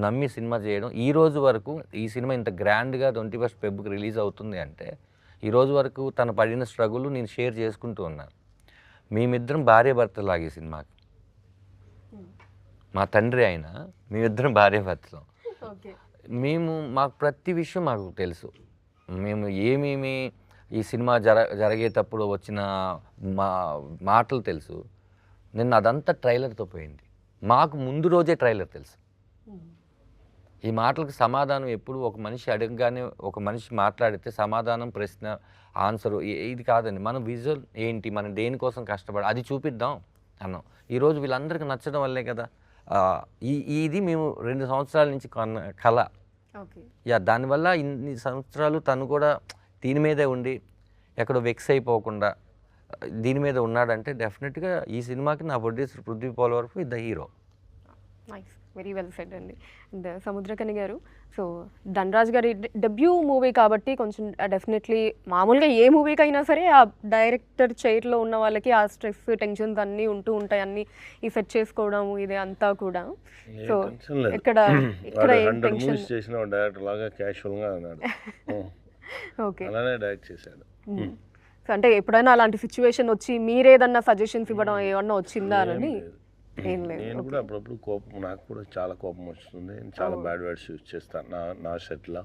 నమ్మి సినిమా చేయడం. ఈ రోజు వరకు ఈ సినిమా ఇంత గ్రాండ్గా 21st February రిలీజ్ అవుతుంది అంటే ఈ రోజు వరకు తను పడిన స్ట్రగుల్ నేను షేర్ చేసుకుంటూ ఉన్నాను. మేమిద్దరం భార్య భర్తలాగే సినిమాకి. మా తండ్రి అయినా మేమిద్దరం భార్య భర్తలం. మాకు ప్రతి విషయం మాకు తెలుసు. మేము ఏమేమి ఈ సినిమా జరిగేటప్పుడు వచ్చిన మాటలు తెలుసు. నిన్న అదంతా ట్రైలర్తో పోయింది. మాకు ముందు రోజే ట్రైలర్ తెలుసు. ఈ మాటలకు సమాధానం ఎప్పుడు ఒక మనిషి అడగగానే ఒక మనిషి మాట్లాడితే సమాధానం, ప్రశ్న, ఆన్సరు ఇది కాదండి. మనం విజువల్ ఏంటి, మనం దేనికోసం కష్టపడి అది చూపిద్దాం అన్నాం. ఈరోజు వీళ్ళందరికీ నచ్చడం వల్లే కదా. ఇది మేము 2 సంవత్సరాల నుంచి కళ. దానివల్ల ఇన్ని సంవత్సరాలు తను కూడా దీని మీదే ఉండి ఎక్కడో వెక్స్ అయిపోకుండా దీని మీద ఉన్నాడంటే డెఫినెట్గా ఈ సినిమాకి నా producer Prithvi Polavarapu the hero. Nice, very well said అండి. అండ్ సముద్రకని గారు, సో ధనరాజ్ గారి డెబ్యూ మూవీ కాబట్టి కొంచెం డెఫినెట్లీ మామూలుగా ఏ మూవీకి అయినా సరే ఆ డైరెక్టర్ చైర్లో ఉన్న వాళ్ళకి ఆ స్ట్రెస్, టెన్షన్స్ అన్నీ ఉంటూ ఉంటాయి. అన్నీ ఈ సెట్ చేసుకోవడం ఇది అంతా కూడా. సో ఇక్కడ ఏం టెన్షన్ చేసిన డైరెక్టర్ లాగా క్యాషువల్గా అన్నాడు. ఓకే, అలానే డైరెక్ట్ చేశాడు. సో అంటే ఎప్పుడైనా అలాంటి సిచ్యువేషన్ వచ్చి మీరేదన్నా సజెషన్స్ ఇవ్వడం ఏమన్నా వచ్చిందా అని? ఏం లేదు. నేను కూడా అప్పుడప్పుడు కోపం, నాకు కూడా చాలా కోపం వస్తుంది. చాలా బ్యాడ్ వర్డ్స్ యూజ్ చేస్తాను నా సెట్లో.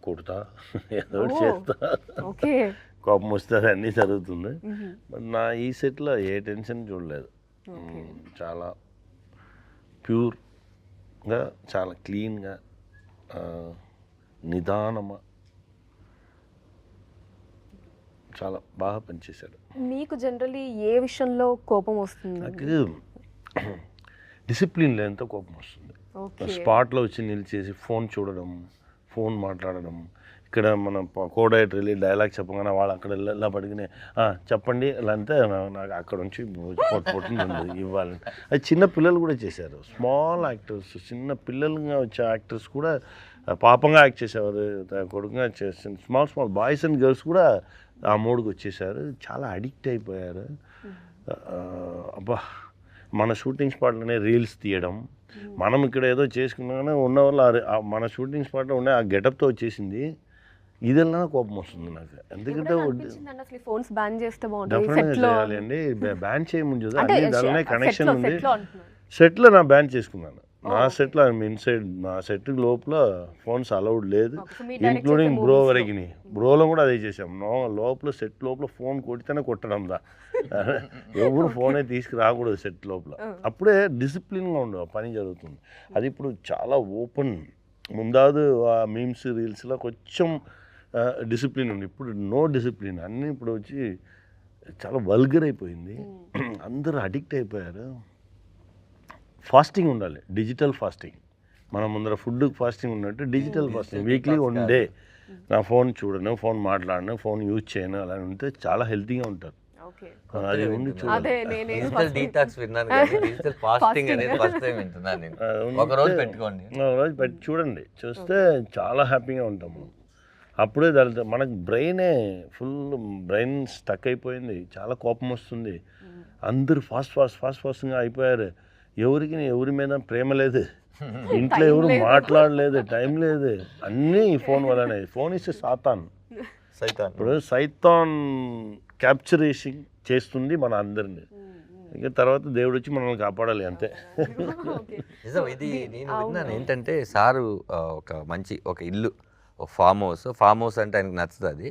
కుడతా, ఏదో చేస్తా, కోపం వస్తే అన్నీ జరుగుతుంది. నా ఈ సెట్లో ఏ టెన్షన్ చూడలేదు. చాలా ప్యూర్గా, చాలా క్లీన్గా, నిదానమా, చాలా బాగా పనిచేశాడు. మీకు జనరల్లీ ఏ విషయంలో కోపం వస్తుంది? నాకు డిసిప్లిన్ లేనితో కోపం వస్తుంది. స్పాట్లో వచ్చి నిలిచేసి ఫోన్ చూడడం, ఫోన్ మాట్లాడడం. ఇక్కడ మన కోడైట్ వెళ్ళి డైలాగ్ చెప్పగానే వాళ్ళు అక్కడ ఇలా పడిగినే చెప్పండి ఇలా అంటే నాకు అక్కడ నుంచి పొట్టింది ఇవ్వాలని. అది చిన్న పిల్లలు కూడా చేశారు. స్మాల్ యాక్టర్స్, చిన్న పిల్లలుగా వచ్చే యాక్టర్స్ కూడా పాపంగా యాక్ట్ చేసేవారు, కొడుకుగా చేసిన స్మాల్ బాయ్స్ అండ్ గర్ల్స్ కూడా ఆ మూడుకి వచ్చేసారు. చాలా అడిక్ట్ అయిపోయారు. అబ్బా, మన షూటింగ్ స్పాట్లోనే రీల్స్ తీయడం, మనం ఇక్కడ ఏదో చేసుకున్నాగానే ఉన్న వాళ్ళు మన షూటింగ్ స్పాట్లో ఉండే ఆ గెటప్తో వచ్చేసింది. ఇదన్నా కోపం వస్తుంది నాకు. ఎందుకంటే ఫోన్స్ బ్యాన్ చేస్తే డెఫినెట్గా చేయాలి అండి. బ్యాన్ చేయముందు దానిలోనే కనెక్షన్ ఉంది. సెట్లో నా బ్యాన్ చేసుకున్నాను. నా సెట్లో ఇన్సైడ్ నా సెట్ లోపల ఫోన్స్ అలౌడ్ లేదు, ఇంక్లూడింగ్ బ్రో వరకు. బ్రోలో కూడా అదే చేసాం. లోపల సెట్ లోపల ఫోన్ కొడితేనే కొట్టడం దా, ఎవరు ఫోనే తీసుకురాకూడదు సెట్ లోపల. అప్పుడే డిసిప్లిన్గా ఉండవు పని జరుగుతుంది. అది ఇప్పుడు చాలా ఓపెన్. ముందాదు ఆ మీమ్స్ రీల్స్లో కొంచెం డిసిప్లిన్ ఉంది, ఇప్పుడు నో డిసిప్లిన్. అన్నీ ఇప్పుడు వచ్చి చాలా వల్గర్ అయిపోయింది, అందరూ అడిక్ట్ అయిపోయారు. ఫాస్టింగ్ ఉండాలి, డిజిటల్ ఫాస్టింగ్. మన ముందర ఫుడ్ ఫాస్టింగ్ ఉన్నట్టు డిజిటల్ ఫాస్టింగ్. వీక్లీ 1 డే నా ఫోన్ చూడను, ఫోన్ మాట్లాడను, ఫోన్ యూజ్ చేయను, అలా ఉంటే చాలా హెల్తీగా ఉంటారు. అది ఉండి చూడాలి. డిజిటల్ డీటాక్స్ విన్నాను కానీ డిజిటల్ ఫాస్టింగ్ అనేది ఫస్ట్ టైం వింటున్నాను నేను. ఒక రోజు పెట్టుకోండి, ఒక రోజు పెట్టి చూడండి, చూస్తే చాలా హ్యాపీగా ఉంటాము. అప్పుడే దాని మనకు బ్రెయిన్ స్టక్ అయిపోయింది, చాలా కోపం వస్తుంది. అందరూ ఫాస్ట్గా అయిపోయారు. ఎవరి మీద ప్రేమ లేదు, ఇంట్లో ఎవరు మాట్లాడలేదు, టైం లేదు, అన్నీ ఈ ఫోన్ వల్లనే. ఫోన్ ఇస్తే సైతాన్. ఇప్పుడు సైతాన్ క్యాప్చరేషన్ చేస్తుంది మన అందరినీ. ఇంకా తర్వాత దేవుడు వచ్చి మనల్ని కాపాడాలి, అంతే. నిజం. ఇది నేను విన్నాను ఏంటంటే, సారు ఒక ఇల్లు, ఒక ఫామ్ హౌస్ అంటే ఆయనకు నచ్చుతుంది.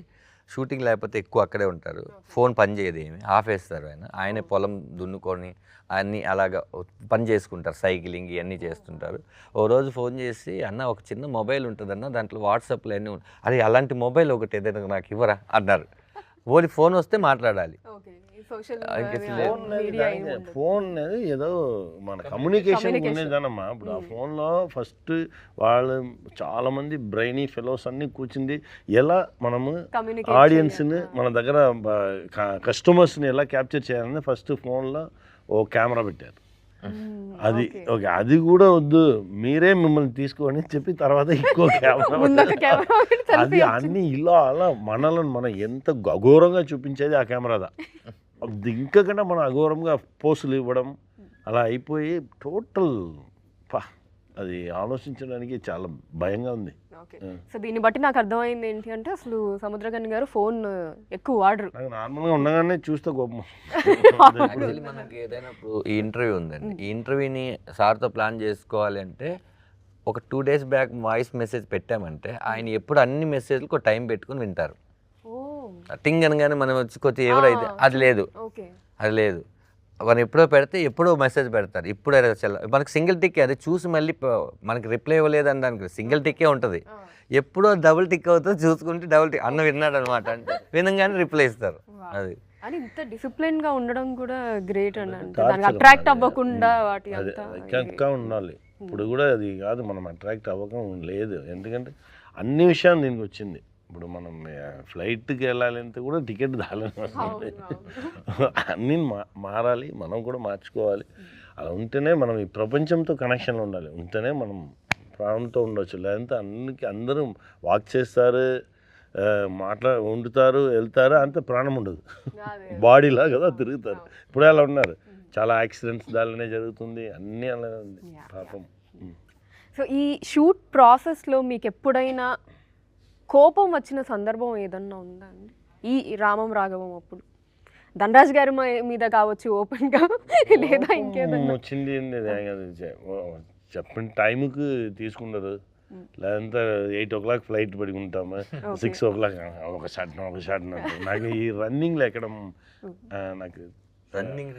షూటింగ్ లేకపోతే ఎక్కువ అక్కడే ఉంటారు, ఫోన్ పని చేయదు, ఏమి ఆపేస్తారు. ఆయనే పొలం దున్నుకొని అన్నీ అలాగా పని చేసుకుంటారు, సైక్లింగ్ ఇవన్నీ చేస్తుంటారు. ఓ రోజు ఫోన్ చేసి, అన్న ఒక చిన్న మొబైల్ ఉంటుందన్న, దాంట్లో వాట్సాప్లో అన్నీ అది అలాంటి మొబైల్ ఒకటి ఏదైనా నాకు ఇవ్వరా అన్నారు. ఓన్లీ ఫోన్ వస్తే మాట్లాడాలి. ఫోన్ అనేది ఏదో మన కమ్యూనికేషన్ ఉండేదన్నమ్మా. ఇప్పుడు ఆ ఫోన్లో ఫస్ట్ వాళ్ళు చాలామంది బ్రెయినీ ఫెలోస్ అన్నీ కూర్చుంది, ఎలా మనము ఆడియన్స్ని మన దగ్గర కస్టమర్స్ని ఎలా క్యాప్చర్ చేయాలని ఫస్ట్ ఫోన్లో ఓ కెమెరా పెట్టారు. అది ఓకే, అది కూడా వద్దు, మీరే మిమ్మల్ని తీసుకోని చెప్పి తర్వాత ఇంకో కెమెరా. అది అన్ని ఇలా అలా మనల్ని మనం ఎంత అఘోరంగా చూపించేది ఆ కెమెరాదా. అది ఇంకకుండా మనం అఘోరంగా పోస్టులు ఇవ్వడం అలా అయిపోయి టోటల్ అది ఆలోచించడానికి చాలా భయంగా ఉంది. సో దీన్ని బట్టి నాకు అర్థమైంది ఏంటి అంటే, అసలు సముద్రకని గారు ఫోన్ ఎక్కువ వాడరు. నార్మల్గా ఉండగానే చూస్తే కోపం. మనకి ఏదైనా ఈ ఇంటర్వ్యూ ఉందండి, ఈ ఇంటర్వ్యూని సార్తో ప్లాన్ చేసుకోవాలి అంటే ఒక 2 days బ్యాక్ వాయిస్ మెసేజ్ పెట్టామంటే ఆయన ఎప్పుడు అన్ని మెసేజ్లకు టైం పెట్టుకుని వింటారు. టింగ్ అనగానే మనం వచ్చి కొద్దిగా ఎవరైతే అది లేదు, మనం ఎప్పుడో పెడితే ఎప్పుడో మెసేజ్ పెడతారు. ఇప్పుడు మనకి సింగిల్ టిక్, అది చూసి మళ్ళీ మనకి రిప్లై ఇవ్వలేదు అని దానికి సింగిల్ టిక్కే ఉంటుంది. ఎప్పుడో డబుల్ టిక్ అవుతుంది, చూసుకుంటే డబుల్ టిక్ అన్న విన్నాడు అనమాట అంటే వినంగానే రిప్లై ఇస్తారు. అది అని ఇంత డిసిప్లిన్ గా ఉండడం కూడా గ్రేట్ అని అంటే, దానికి అట్రాక్ట్ అవ్వకుండా వాటి అంతా ఉండాలి. ఇప్పుడు కూడా అది కాదు, మనం అట్రాక్ట్ అవ్వకం లేదు. ఎందుకంటే అన్ని విషయాలు దీనికి వచ్చింది. ఇప్పుడు మనం ఫ్లైట్కి వెళ్ళాలంటే కూడా టికెట్ దాలని అన్నీ మారాలి, మనం కూడా మార్చుకోవాలి. అలా ఉంటేనే మనం ఈ ప్రపంచంతో కనెక్షన్లో ఉండాలి, ఉంటేనే మనం ప్రాణంతో ఉండొచ్చు. లేదంటే అందరూ వాక్ చేస్తారు, వండుతారు, వెళ్తారు, అంత ప్రాణం ఉండదు, బాడీలా కదా తిరుగుతారు. ఇప్పుడే అలా ఉన్నారు, చాలా యాక్సిడెంట్స్ దానిలోనే జరుగుతుంది, అన్నీ అలానే ఉంది పాపం. సో ఈ షూట్ ప్రాసెస్లో మీకు ఎప్పుడైనా కోపం వచ్చిన సందర్భం ఏదన్నా ఉందా అండి? ఈ రామం రాఘవం అప్పుడు ధనరాజ్ గారి మీద కావచ్చు ఓపెన్గా, లేదా ఇంకేదన్నా వచ్చింది? చెప్పిన టైంకి తీసుకుంటారు, లేదంటే 8 o'clock ఫ్లైట్ పడి ఉంటాము, 6 o'clock ఒక షాట్ నాకు ఈ రన్నింగ్లో ఎక్కడం నాకు రన్నింగ్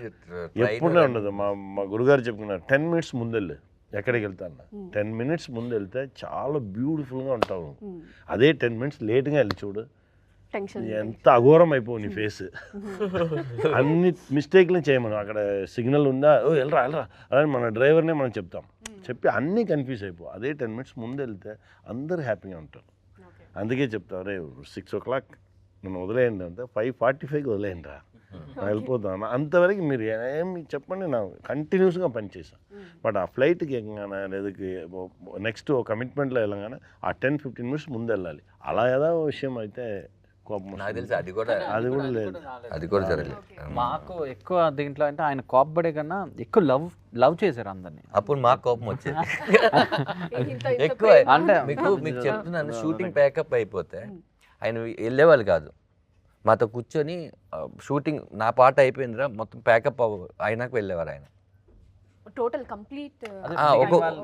ఎప్పుడే ఉండదు. మా గురుగారు చెప్పుకున్నారు, 10 minutes ముందెళ్ళు ఎక్కడికి వెళ్తాను, 10 minutes ముందు వెళ్తే చాలా బ్యూటిఫుల్గా ఉంటావు. అదే 10 minutes లేట్గా వెళ్ళి చూడు, ఎంత అఘోరం అయిపోవు నీ ఫేస్. అన్ని మిస్టేక్లు చేయమను. అక్కడ సిగ్నల్ ఉందా, వెళ్ళరా అదే మన డ్రైవర్నే మనం చెప్తాం, చెప్పి అన్నీ కన్ఫ్యూజ్ అయిపో. అదే 10 minutes ముందు వెళ్తే అందరూ హ్యాపీగా ఉంటారు. అందుకే చెప్తావు, రే 6 o'clock నన్ను వదిలేయండి అంటే 5:45కి వదిలేయండి రా, వెళ్ళిపోతాను. అంతవరకు మీరు ఏమి చెప్పండి, నా కంటిన్యూస్గా పనిచేసాను. బట్ ఆ ఫ్లైట్కి ఎక్కగానే లేదా నెక్స్ట్ కమిట్మెంట్లో వెళ్ళగానే ఆ 10-15 minutes ముందు వెళ్ళాలి. అలా ఏదో విషయం అయితే కోపం నాకు తెలిసి అది కూడా లేదు, అది కూడా జరగలేదు. మాకు ఎక్కువ దీంట్లో అంటే ఆయన కోపపడే కన్నా ఎక్కువ లవ్ చేశారు అందరినీ. అప్పుడు మాకు కోపం వచ్చేది ఎక్కువ. అంటే మీకు చెప్తున్నాను, షూటింగ్ ప్యాకప్ అయిపోతే ఆయన వెళ్ళేవాళ్ళు కాదు, మాతో కూర్చొని షూటింగ్ నా పాట అయిపోయిందిరా మొత్తం ప్యాకప్ అయినాక వెళ్ళేవారు ఆయన. టోటల్ కంప్లీట్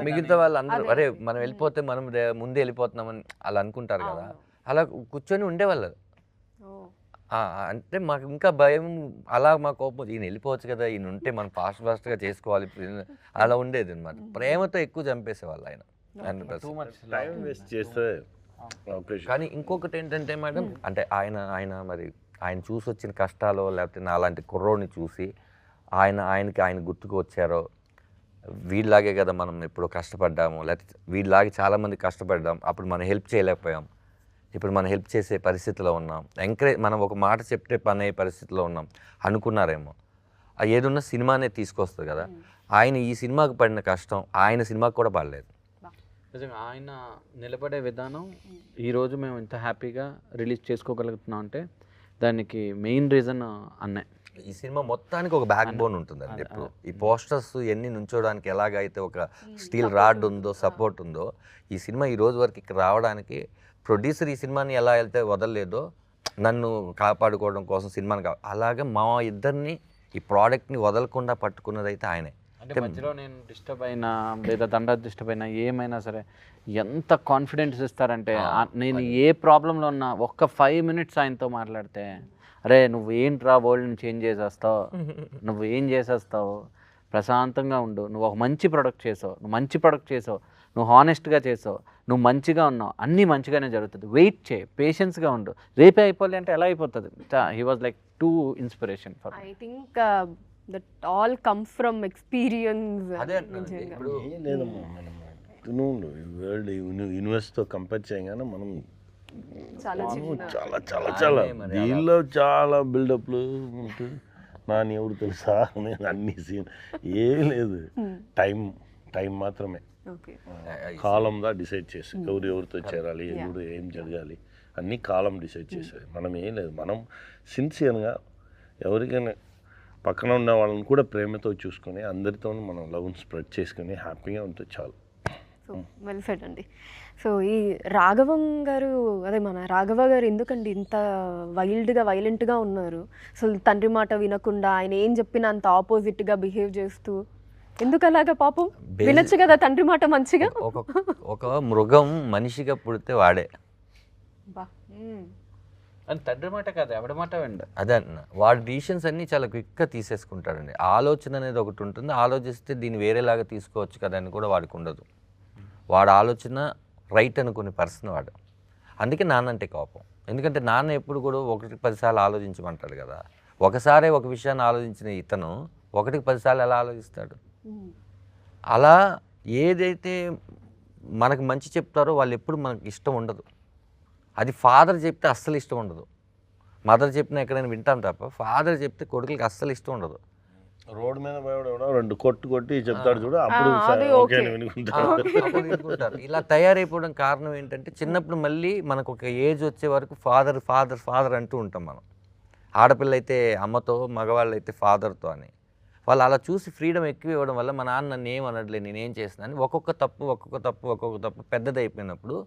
మిగతా వాళ్ళు అందరూ అరే మనం వెళ్ళిపోతే మనం ముందే వెళ్ళిపోతున్నామని అలా అనుకుంటారు కదా, అలా కూర్చొని ఉండేవాళ్ళు. అంటే మాకు ఇంకా భయం, అలా మా కోపం ఈయన వెళ్ళిపోవచ్చు కదా, ఈయన ఉంటే మనం ఫాస్ట్గా చేసుకోవాలి అలా ఉండేది అనమాట. ప్రేమతో ఎక్కువ చంపేసేవాళ్ళు ఆయన 100%. కానీ ఇంకొకటి ఏంటంటే మేడం, అంటే ఆయన మరి ఆయన చూసి వచ్చిన కష్టాలు, లేకపోతే నా అలాంటి కుర్రోడిని చూసి ఆయన గుర్తుకు వచ్చారో, వీళ్ళలాగే కదా మనం ఎప్పుడో కష్టపడ్డాము, లేకపోతే వీళ్ళలాగే చాలామంది కష్టపడ్డాం, అప్పుడు మనం హెల్ప్ చేయలేకపోయాం, ఇప్పుడు మనం హెల్ప్ చేసే పరిస్థితిలో ఉన్నాం, మనం ఒక మాట చెప్తే పని అయ్యే పరిస్థితిలో ఉన్నాం అనుకున్నారేమో. ఏదున్నా సినిమానే తీసుకొస్తుంది కదా. ఆయన ఈ సినిమాకి పడిన కష్టం ఆయన సినిమాకి కూడా పడలేదు. నిజంగా ఆయన నిలబడే విధానం ఈరోజు మేము ఇంత హ్యాపీగా రిలీజ్ చేసుకోగలుగుతున్నాం అంటే దానికి మెయిన్ రీజన్ అన్నే. ఈ సినిమా మొత్తానికి ఒక బ్యాక్ బోన్ ఉంటుందండి. ఇప్పుడు ఈ పోస్టర్స్ ఎన్ని నుంచోడానికి ఎలాగైతే ఒక స్టీల్ రాడ్ ఉందో, సపోర్ట్ ఉందో, ఈ సినిమా ఈ రోజు వరకు ఇక్కడ రావడానికి ప్రొడ్యూసర్ ఈ సినిమాని ఎలా వెళ్తే వదలలేదో, నన్ను కాపాడుకోవడం కోసం సినిమాని అలాగే మా ఇద్దరిని ఈ ప్రోడక్ట్ని వదలకుండా పట్టుకున్నది అయితే ఆయనే. అంటే మధ్యలో నేను డిస్టర్బ్ అయినా లేదా దండ డిస్టర్బ్ అయినా ఏమైనా సరే ఎంత కాన్ఫిడెన్స్ ఇస్తారంటే, నేను ఏ ప్రాబ్లంలో ఉన్నా ఒక్క 5 minutes ఆయనతో మాట్లాడితే, అరే నువ్వు ఏంట్రా వరల్డ్ని చేంజ్ చేసేస్తావు, నువ్వు ఏం చేసేస్తావు, ప్రశాంతంగా ఉండు, నువ్వు ఒక మంచి ప్రొడక్ట్ చేసావు, నువ్వు హానెస్ట్గా చేసావు, నువ్వు మంచిగా ఉన్నావు, అన్నీ మంచిగానే జరుగుతుంది, వెయిట్ చేయి, పేషెన్స్గా ఉండు, రేపే అయిపోలే అంటే ఎలా అయిపోతుంది. He was like two inspiration for I think that all comes from experience. ఇప్పుడు వరల్డ్ యూనివర్స్తో కంపేర్ చేయగానే మనం చాలా చాలా చాలా చాలా దీనిలో చాలా బిల్డప్లు ఉంటుంది. నాని ఎవరు తెలుసా, నేను అన్ని సీన్ ఏం లేదు, టైం మాత్రమే, కాలంగా డిసైడ్ చేసి ఎవరితో చేరాలి, ఎవరు ఏం జరగాలి అన్నీ కాలం డిసైడ్ చేసేది. మనం ఏం లేదు, మనం సిన్సియర్గా ఎవరికైనా పక్కన ఉన్న వాళ్ళని కూడా ప్రేమతో చూసుకొని అందరితో మనం లవ్ని స్ప్రెడ్ చేసుకొని హ్యాపీగా ఉంటే చాలు. సో వెల్ సెడ్ అండి. సో ఈ రాఘవం గారు, అదే మన రాఘవ గారు ఎందుకండి ఇంత వైలెంట్గా ఉన్నారు? అసలు తండ్రి మాట వినకుండా ఆయన ఏం చెప్పినా అంత ఆపోజిట్గా బిహేవ్ చేస్తూ ఎందుకు అలాగా? పాపం వినొచ్చు కదా తండ్రి మాట మంచిగా. ఒక మృగం మనిషిగా పుడితే వాడే, అని తండ్రి మాట కాదు ఎవడి మాట వెండి. అదే అన్న, వాడి డిసిషన్స్ అన్నీ చాలా క్విక్గా తీసేసుకుంటాడండి. ఆలోచన అనేది ఒకటి ఉంటుంది, ఆలోచిస్తే దీన్ని వేరేలాగా తీసుకోవచ్చు కదా అని కూడా వాడికి ఉండదు. వాడు ఆలోచన రైట్ అనుకునే పర్సన్ వాడు. అందుకే నాన్న అంటే కోపం. ఎందుకంటే నాన్న ఎప్పుడు కూడా 1-10 సార్లు ఆలోచించమంటాడు కదా. ఒకసారే ఒక విషయాన్ని ఆలోచించిన ఇతను 1-10 సార్లు ఎలా ఆలోచిస్తాడు? అలా ఏదైతే మనకు మంచి చెప్తారో వాళ్ళు ఎప్పుడు మనకు ఇష్టం ఉండదు. అది ఫాదర్ చెప్తే అస్సలు ఇష్టం ఉండదు. మదర్ చెప్పినా ఎక్కడైనా వింటాం తప్ప, ఫాదర్ చెప్తే కొడుకులకి అస్సలు ఇష్టం ఉండదు. రోడ్డు మీద పోయాడు 2 కొట్టి చెప్తాడు చూడు, అప్పుడు వినుకుంటారు. ఇలా తయారైపోవడం కారణం ఏంటంటే, చిన్నప్పుడు మళ్ళీ మనకు ఒక ఏజ్ వచ్చే వరకు ఫాదర్ అంటూ ఉంటాం మనం. ఆడపిల్ల అయితే అమ్మతో, మగవాళ్ళు అయితే ఫాదర్తో అని. వాళ్ళు అలా చూసి ఫ్రీడమ్ ఎక్కువ ఇవ్వడం వల్ల మా నాన్న నన్ను ఏం అనట్లేదు, నేనేం చేస్తున్నాను ఒక్కొక్క తప్పు పెద్దది అయిపోయినప్పుడు,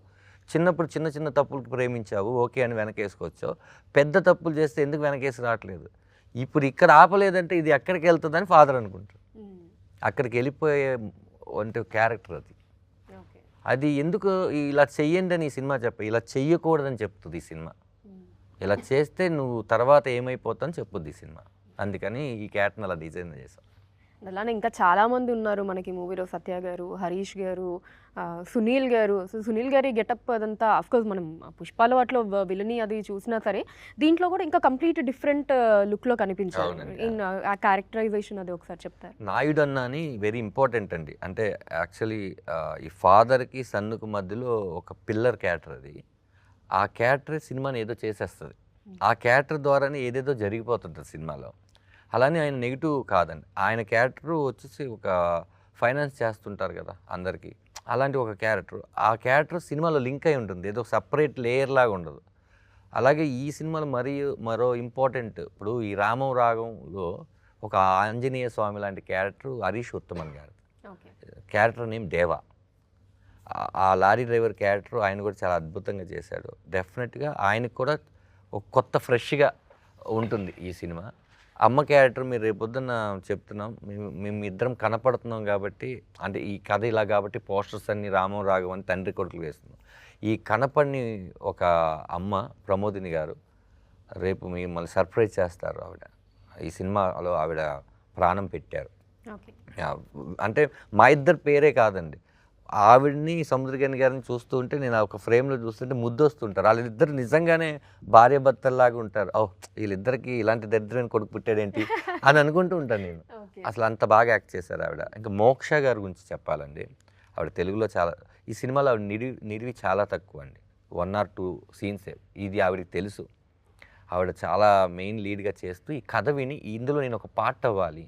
చిన్నప్పుడు చిన్న తప్పులకు ప్రేమించావు ఓకే అని వెనకేసుకోవచ్చావు, పెద్ద తప్పులు చేస్తే ఎందుకు వెనకేసి రావట్లేదు, ఇప్పుడు ఇక్కడ ఆపలేదంటే ఇది ఎక్కడికి వెళ్తుందని ఫాదర్ అనుకుంటారు. అక్కడికి వెళ్ళిపోయే అంటే క్యారెక్టర్ అది ఎందుకు ఇలా చెయ్యండి అని ఈ సినిమా ఇలా చెయ్యకూడదని చెప్తుంది ఈ సినిమా. ఇలా చేస్తే నువ్వు తర్వాత ఏమైపోతావు చెప్పుద్ది ఈ సినిమా. అందుకని ఈ క్యారెక్టర్ని అలా డిజైన్ చేశాం. అలానే ఇంకా చాలామంది ఉన్నారు మనకి మూవీలో. సత్య గారు, హరీష్ గారు, సునీల్ గారు. సో సునీల్ గారి గెటప్ అదంతా అఫ్కోర్స్ మనం పుష్పాల వాటిలో విలని అది చూసినా సరే, దీంట్లో కూడా ఇంకా కంప్లీట్ డిఫరెంట్ లుక్లో కనిపించారు. ఇన్ ఆ క్యారెక్టరైజేషన్ అది ఒకసారి చెప్తారు. నాయుడు అన్న అని వెరీ ఇంపార్టెంట్ అండి. అంటే యాక్చువల్లీ ఈ ఫాదర్కి సన్నుకు మధ్యలో ఒక పిల్లర్ క్యారెక్టర్ అది. ఆ క్యారెక్టర్ సినిమాని ఏదో చేసేస్తుంది. ఆ క్యారెక్టర్ ద్వారానే ఏదేదో జరిగిపోతుంటుంది సినిమాలో. అలానే ఆయన నెగిటివ్ కాదండి. ఆయన క్యారెక్టర్ వచ్చేసి ఒక ఫైనాన్స్ చేస్తుంటారు కదా అందరికీ, అలాంటి ఒక క్యారెక్టర్. ఆ క్యారెక్టర్ సినిమాలో లింక్ అయి ఉంటుంది, ఏదో సపరేట్ లేయర్ లాగా ఉండదు. అలాగే ఈ సినిమాలో మరో ఇంపార్టెంట్, ఇప్పుడు ఈ రామం రాగంలో ఒక ఆంజనేయ స్వామి లాంటి క్యారెక్టర్ హరీష్ ఉత్తమన్ గారు. క్యారెక్టర్ నేమ్ దేవా. ఆ లారీ డ్రైవర్ క్యారెక్టర్ ఆయన కూడా చాలా అద్భుతంగా చేశాడు. డెఫినెట్గా ఆయనకు కూడా ఒక కొత్త ఫ్రెష్గా ఉంటుంది ఈ సినిమా. అమ్మ క్యారెక్టర్ మీరు రేపొద్దున చెప్తున్నాం, మేము ఇద్దరం కనపడుతున్నాం కాబట్టి, అంటే ఈ కథ ఇలా కాబట్టి పోస్టర్స్ అన్ని రామం రాఘవం అని తండ్రి కొడుకులు వేస్తున్నాం. ఈ కనపడిని ఒక అమ్మ ప్రమోదిని గారు రేపు మిమ్మల్ని సర్ప్రైజ్ చేస్తారు. ఆవిడ ఈ సినిమాలో ఆవిడ ప్రాణం పెట్టారు. అంటే మా ఇద్దరు పేరే కాదండి, ఆవిడ్ని సముద్రగని గారిని చూస్తూ ఉంటే నేను ఒక ఫ్రేమ్లో చూస్తుంటే ముద్దు వస్తుంటారు. వాళ్ళిద్దరు నిజంగానే భార్య భర్తల్లాగా ఉంటారు. ఓ వీళ్ళిద్దరికి ఇలాంటి దరిద్రమైన కొడుకు పుట్టాడేంటి అని అనుకుంటూ ఉంటాను నేను. అసలు అంత బాగా యాక్ట్ చేశారు ఆవిడ. ఇంకా మోక్ష గారి గురించి చెప్పాలండి, ఆవిడ తెలుగులో చాలా, ఈ సినిమాలో ఆవిడ నిడివి చాలా తక్కువ అండి, 1 or 2 సీన్సే. ఇది ఆవిడకి తెలుసు. ఆవిడ చాలా మెయిన్ లీడ్గా చేస్తూ ఈ కథ విని ఇందులో నేను ఒక పార్ట్ అవ్వాలి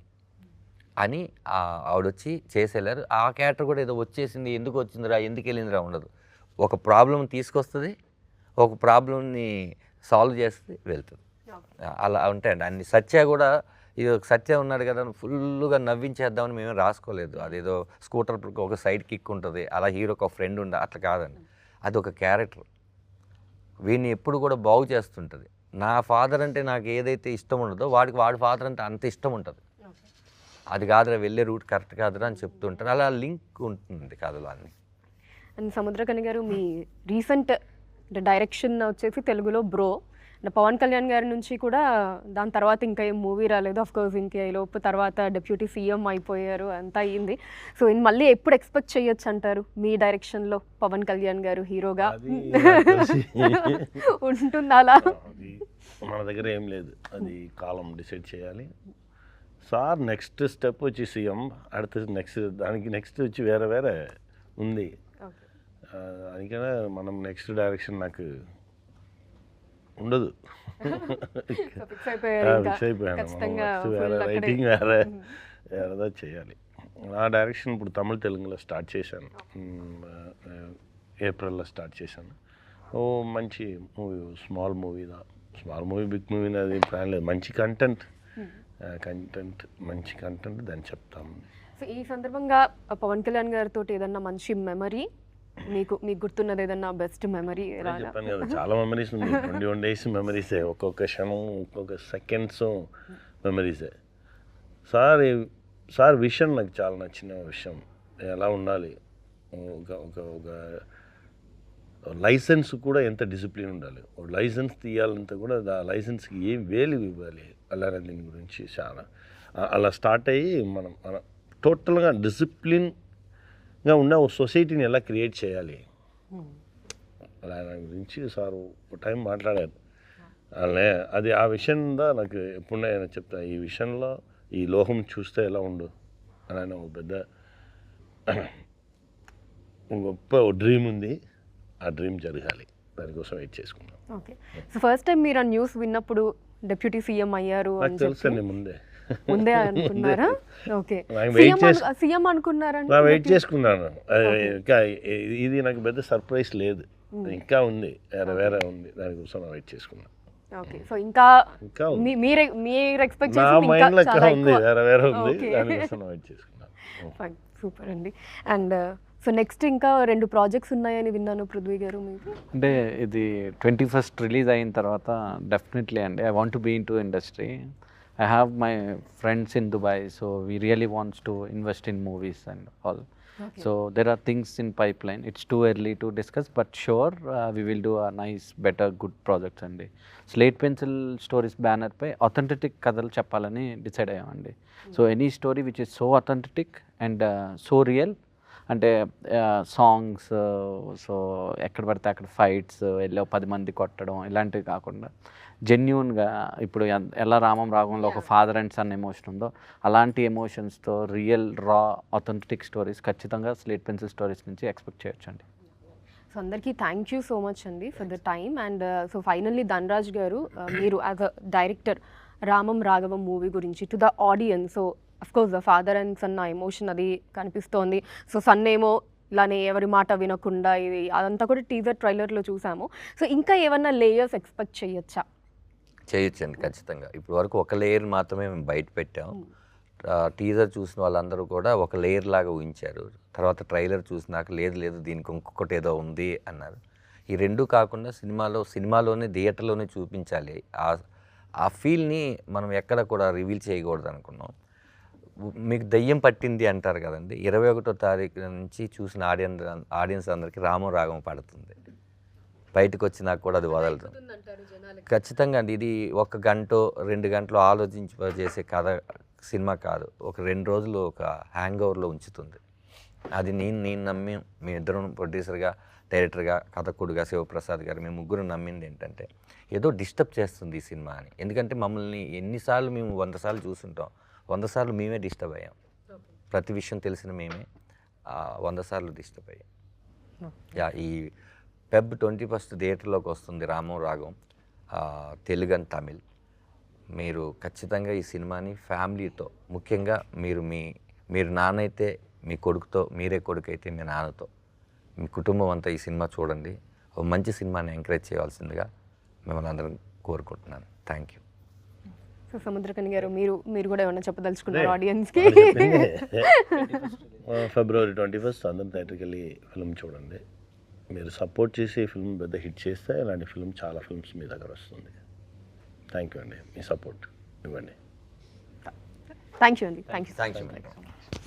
అని ఆవిడొచ్చి చేసేళ్ళారు. ఆ క్యారెక్టర్ కూడా ఏదో వచ్చేసింది, ఎందుకు వచ్చిందిరా ఎందుకు వెళ్ళిందిరా ఉండదు. ఒక ప్రాబ్లం తీసుకొస్తుంది, ఒక ప్రాబ్లంని సాల్వ్ చేస్తుంది, వెళ్తుంది. అలా ఉంటాయండి అన్ని. సత్య కూడా ఇది ఒక సత్య ఉన్నాడు కదా ఫుల్గా నవ్వించేద్దామని మేము రాసుకోలేదు. అదేదో స్కూటర్ ఒక సైడ్ కిక్ ఉంటుంది, అలా హీరోకి ఒక ఫ్రెండ్ ఉండ, అట్లా కాదండి. అది ఒక క్యారెక్టర్, వీడిని ఎప్పుడు కూడా బాగు చేస్తుంటుంది. నా ఫాదర్ అంటే నాకు ఏదైతే ఇష్టం ఉండదో వాడికి వాడి ఫాదర్ అంటే అంత ఇష్టం ఉంటుంది. అది కాదురా వెళ్ళే రూట్ కరెక్ట్ కాదురా అని చెప్తుంటారు. అలా లింక్ ఉంటుంది కథలో అన్ని. అండ్ సముద్రకని గారు, మీ రీసెంట్ డైరెక్షన్ వచ్చేసి తెలుగులో బ్రో, పవన్ కళ్యాణ్ గారి నుంచి కూడా దాని తర్వాత ఇంకా ఏం మూవీ రాలేదు. అఫ్కోర్స్ ఇంకా లోపు తర్వాత డిప్యూటీ సీఎం అయిపోయారు, అంతా అయ్యింది. సో మళ్ళీ ఎప్పుడు ఎక్స్పెక్ట్ చేయొచ్చు అంటారు మీ డైరెక్షన్లో పవన్ కళ్యాణ్ గారు హీరోగా ఉంటుంది? అలా మన దగ్గర ఏం లేదు, అది కాలం డిసైడ్ చేయాలి. సార్ నెక్స్ట్ స్టెప్ వచ్చి సీఎం, దానికి నెక్స్ట్ వచ్చి వేరే ఉంది. అందుకనే మనం నెక్స్ట్ డైరెక్షన్ నాకు ఉండదు. ఫిక్స్ అయిపోయాను. వేరే రైటింగ్ వేరేదా చేయాలి. ఆ డైరెక్షన్ ఇప్పుడు తమిళ తెలుగులో స్టార్ట్ చేశాను, ఏప్రిల్లో స్టార్ట్ చేశాను. ఓ మంచి movie, small movie big movie అది ప్లాన్ లేదు. మంచి కంటెంట్ మంచి కంటెంట్ దాన్ని చెప్తాము. సో ఈ సందర్భంగా పవన్ కళ్యాణ్ గారితో ఏదన్నా మంచి మెమరీ మీకు గుర్తున్నది, ఏదన్నా బెస్ట్ మెమరీ? చెప్పాను కదా చాలా మెమరీస్ ఉంది, 21 days మెమరీసే, ఒక్కొక్క క్షణం ఒక్కొక్క సెకండ్స్ మెమరీసే. సార్ విషయం నాకు చాలా నచ్చిన విషయం, ఎలా ఉండాలి, ఒక లైసెన్స్ కూడా ఎంత డిసిప్లిన్ ఉండాలి, ఒక లైసెన్స్ తీయాలంటే కూడా ఆ లైసెన్స్కి ఏం వేలు ఇవ్వాలి, అలానే దీని గురించి చాలా అలా స్టార్ట్ అయ్యి మనం టోటల్గా డిసిప్లిన్గా ఉన్న ఒక సొసైటీని ఎలా క్రియేట్ చేయాలి అలా గురించి సార్ ఒక టైం మాట్లాడారు. అలానే అది ఆ విషయంలో నాకు ఎప్పుడైనా ఆయన చెప్తా, ఈ విషయంలో ఈ లోహం చూస్తే ఎలా ఉండు అని ఒక పెద్ద గొప్ప డ్రీమ్ ఉంది. ఆ డ్రీమ్ జరగాలి, దానికోసం వెయిట్ చేసుకున్నాం. ఓకే. సో ఫస్ట్ టైం మీరు ఆ న్యూస్ విన్నప్పుడు డిప్యూటీ సీఎం అయ్యారు అని తెలుసండి, ముందే అనుకున్నారా? ఓకే, సీఎం అనుకున్నారా? వెయిట్ చేసుకున్నాను. ఇది నాకు పెద్ద సర్ప్రైజ్ లేదు, ఇంకా ఉంది, వేరే ఉంది, దానికోసం వెయిట్ చేసుకున్నాను. ఓకే. సో ఇంకా మీరు ఎక్స్పెక్ట్ చేసింది ఇంకా చాలా ఉంది, వేరే ఉంది, దానికోసం వెయిట్ చేసుకున్నాను. సూపర్ అండి. అండ్ సో నెక్స్ట్ ఇంకా 2 ప్రాజెక్ట్స్ ఉన్నాయని విన్నాను పృథ్వీ గారు, మీకు? అంటే ఇది 21st రిలీజ్ అయిన తర్వాత డెఫినెట్లీ అండి I want to be in to industry. I have my friends in Dubai, so we really wants to invest in movies and all. Okay. So there are things in pipeline. It's too early to discuss, but sure, we will do a nice, better, good projects అండి. స్లేట్ పెన్సిల్ స్టోరీస్ బ్యానర్ పై అథెంటిక్ కథలు చెప్పాలని డిసైడ్ అయ్యామండి. So any story which is so authentic and so real, అంటే సాంగ్స్, సో ఎక్కడ పడితే అక్కడ ఫైట్స్, వెళ్ళో 10 మంది కొట్టడం ఇలాంటివి కాకుండా జెన్యూన్గా ఇప్పుడు ఎలా రామం రాగంలో ఒక ఫాదర్ అండ్ సన్ ఎమోషన్ ఉందో అలాంటి ఎమోషన్స్తో రియల్ రా అథెంటిక్ స్టోరీస్ ఖచ్చితంగా స్లేట్ పెన్సిల్ స్టోరీస్ నుంచి ఎక్స్పెక్ట్ చేయొచ్చు అండి. సో అందరికీ థ్యాంక్ యూ సో మచ్ అండి for the time. And so finally Dhanraj గారు, మీరు as a director Ramam Raghavam movie గురించి to the audience, so of course the father and son emotion అది కనిపిస్తోంది. సో సన్ ఏమో ఇలానే ఎవరి మాట వినకుండా, ఇది అదంతా కూడా టీజర్ ట్రైలర్లో చూసాము. సో ఇంకా ఏమన్నా లేయర్స్ ఎక్స్పెక్ట్ చేయొచ్చా? చేయొచ్చండి ఖచ్చితంగా. ఇప్పుడు వరకు ఒక లేయర్ మాత్రమే మేము బయట పెట్టాం. టీజర్ చూసిన వాళ్ళందరూ కూడా ఒక లేయర్ లాగా ఊహించారు. తర్వాత ట్రైలర్ చూసినాక లేదు దీనికి ఇంకొకటి ఏదో ఉంది అన్నారు. ఈ 2 కాకుండా సినిమాలోనే థియేటర్లోనే చూపించాలి, ఆ ఫీల్ని మనం ఎక్కడ కూడా రివీల్ చేయకూడదు అనుకున్నాం. మీకు దయ్యం పట్టింది అంటారు కదండి, 21వ తారీఖు నుంచి చూసిన ఆడియన్స్ అందరికీ రామం రాగం పడుతుంది. బయటకు వచ్చినాక కూడా అది వదలదు. ఖచ్చితంగా అండి, ఇది 1 గంట 2 గంటలు ఆలోచించి చేసే కథ సినిమా కాదు. ఒక 2 రోజులు ఒక హ్యాంగ్ ఓవర్లో ఉంచుతుంది. అది నేను నమ్మి, మీ ఇద్దరం ప్రొడ్యూసర్గా, డైరెక్టర్గా, కథకుడుగా శివప్రసాద్ గారు మేము ముగ్గురు నమ్మింది ఏంటంటే ఏదో డిస్టర్బ్ చేస్తుంది ఈ సినిమా అని. ఎందుకంటే మమ్మల్ని ఎన్నిసార్లు మేము 100 సార్లు చూసుంటాం, 100 సార్లు మేమే డిస్టర్బ్ అయ్యాం. ప్రతి విషయం తెలిసిన మేమే 100 సార్లు డిస్టర్బ్ అయ్యాం. ఈ ఫెబ్ 21 థియేటర్లోకి వస్తుంది రామం రాగం, తెలుగు అండ్ తమిళ్. మీరు ఖచ్చితంగా ఈ సినిమాని ఫ్యామిలీతో, ముఖ్యంగా మీరు నాన్న అయితే మీ కొడుకుతో, మీరే కొడుకు అయితే మీ నాన్నతో, మీ కుటుంబం అంతా ఈ సినిమా చూడండి. ఒక మంచి సినిమాని ఎంకరేజ్ చేయవలసిందిగా మిమ్మల్ని అందరం కోరుకుంటున్నాను. Thank you. సో సముద్రకని గారు, మీరు కూడా ఏమన్నా చెప్పదలుచుకున్నారు ఆడియన్స్కి? ఫిబ్రవరి 21 అందరం థియేటర్కి వెళ్ళి ఫిల్మ్ చూడండి. మీరు సపోర్ట్ చేసి ఈ ఫిల్మ్ పెద్ద హిట్ చేస్తే ఇలాంటి ఫిల్మ్ చాలా ఫిల్మ్స్ మీ దగ్గర వస్తుంది. థ్యాంక్ యూ అండి, మీ సపోర్ట్ ఇవ్వండి. థ్యాంక్ యూ అండి. Thank you. Thank you.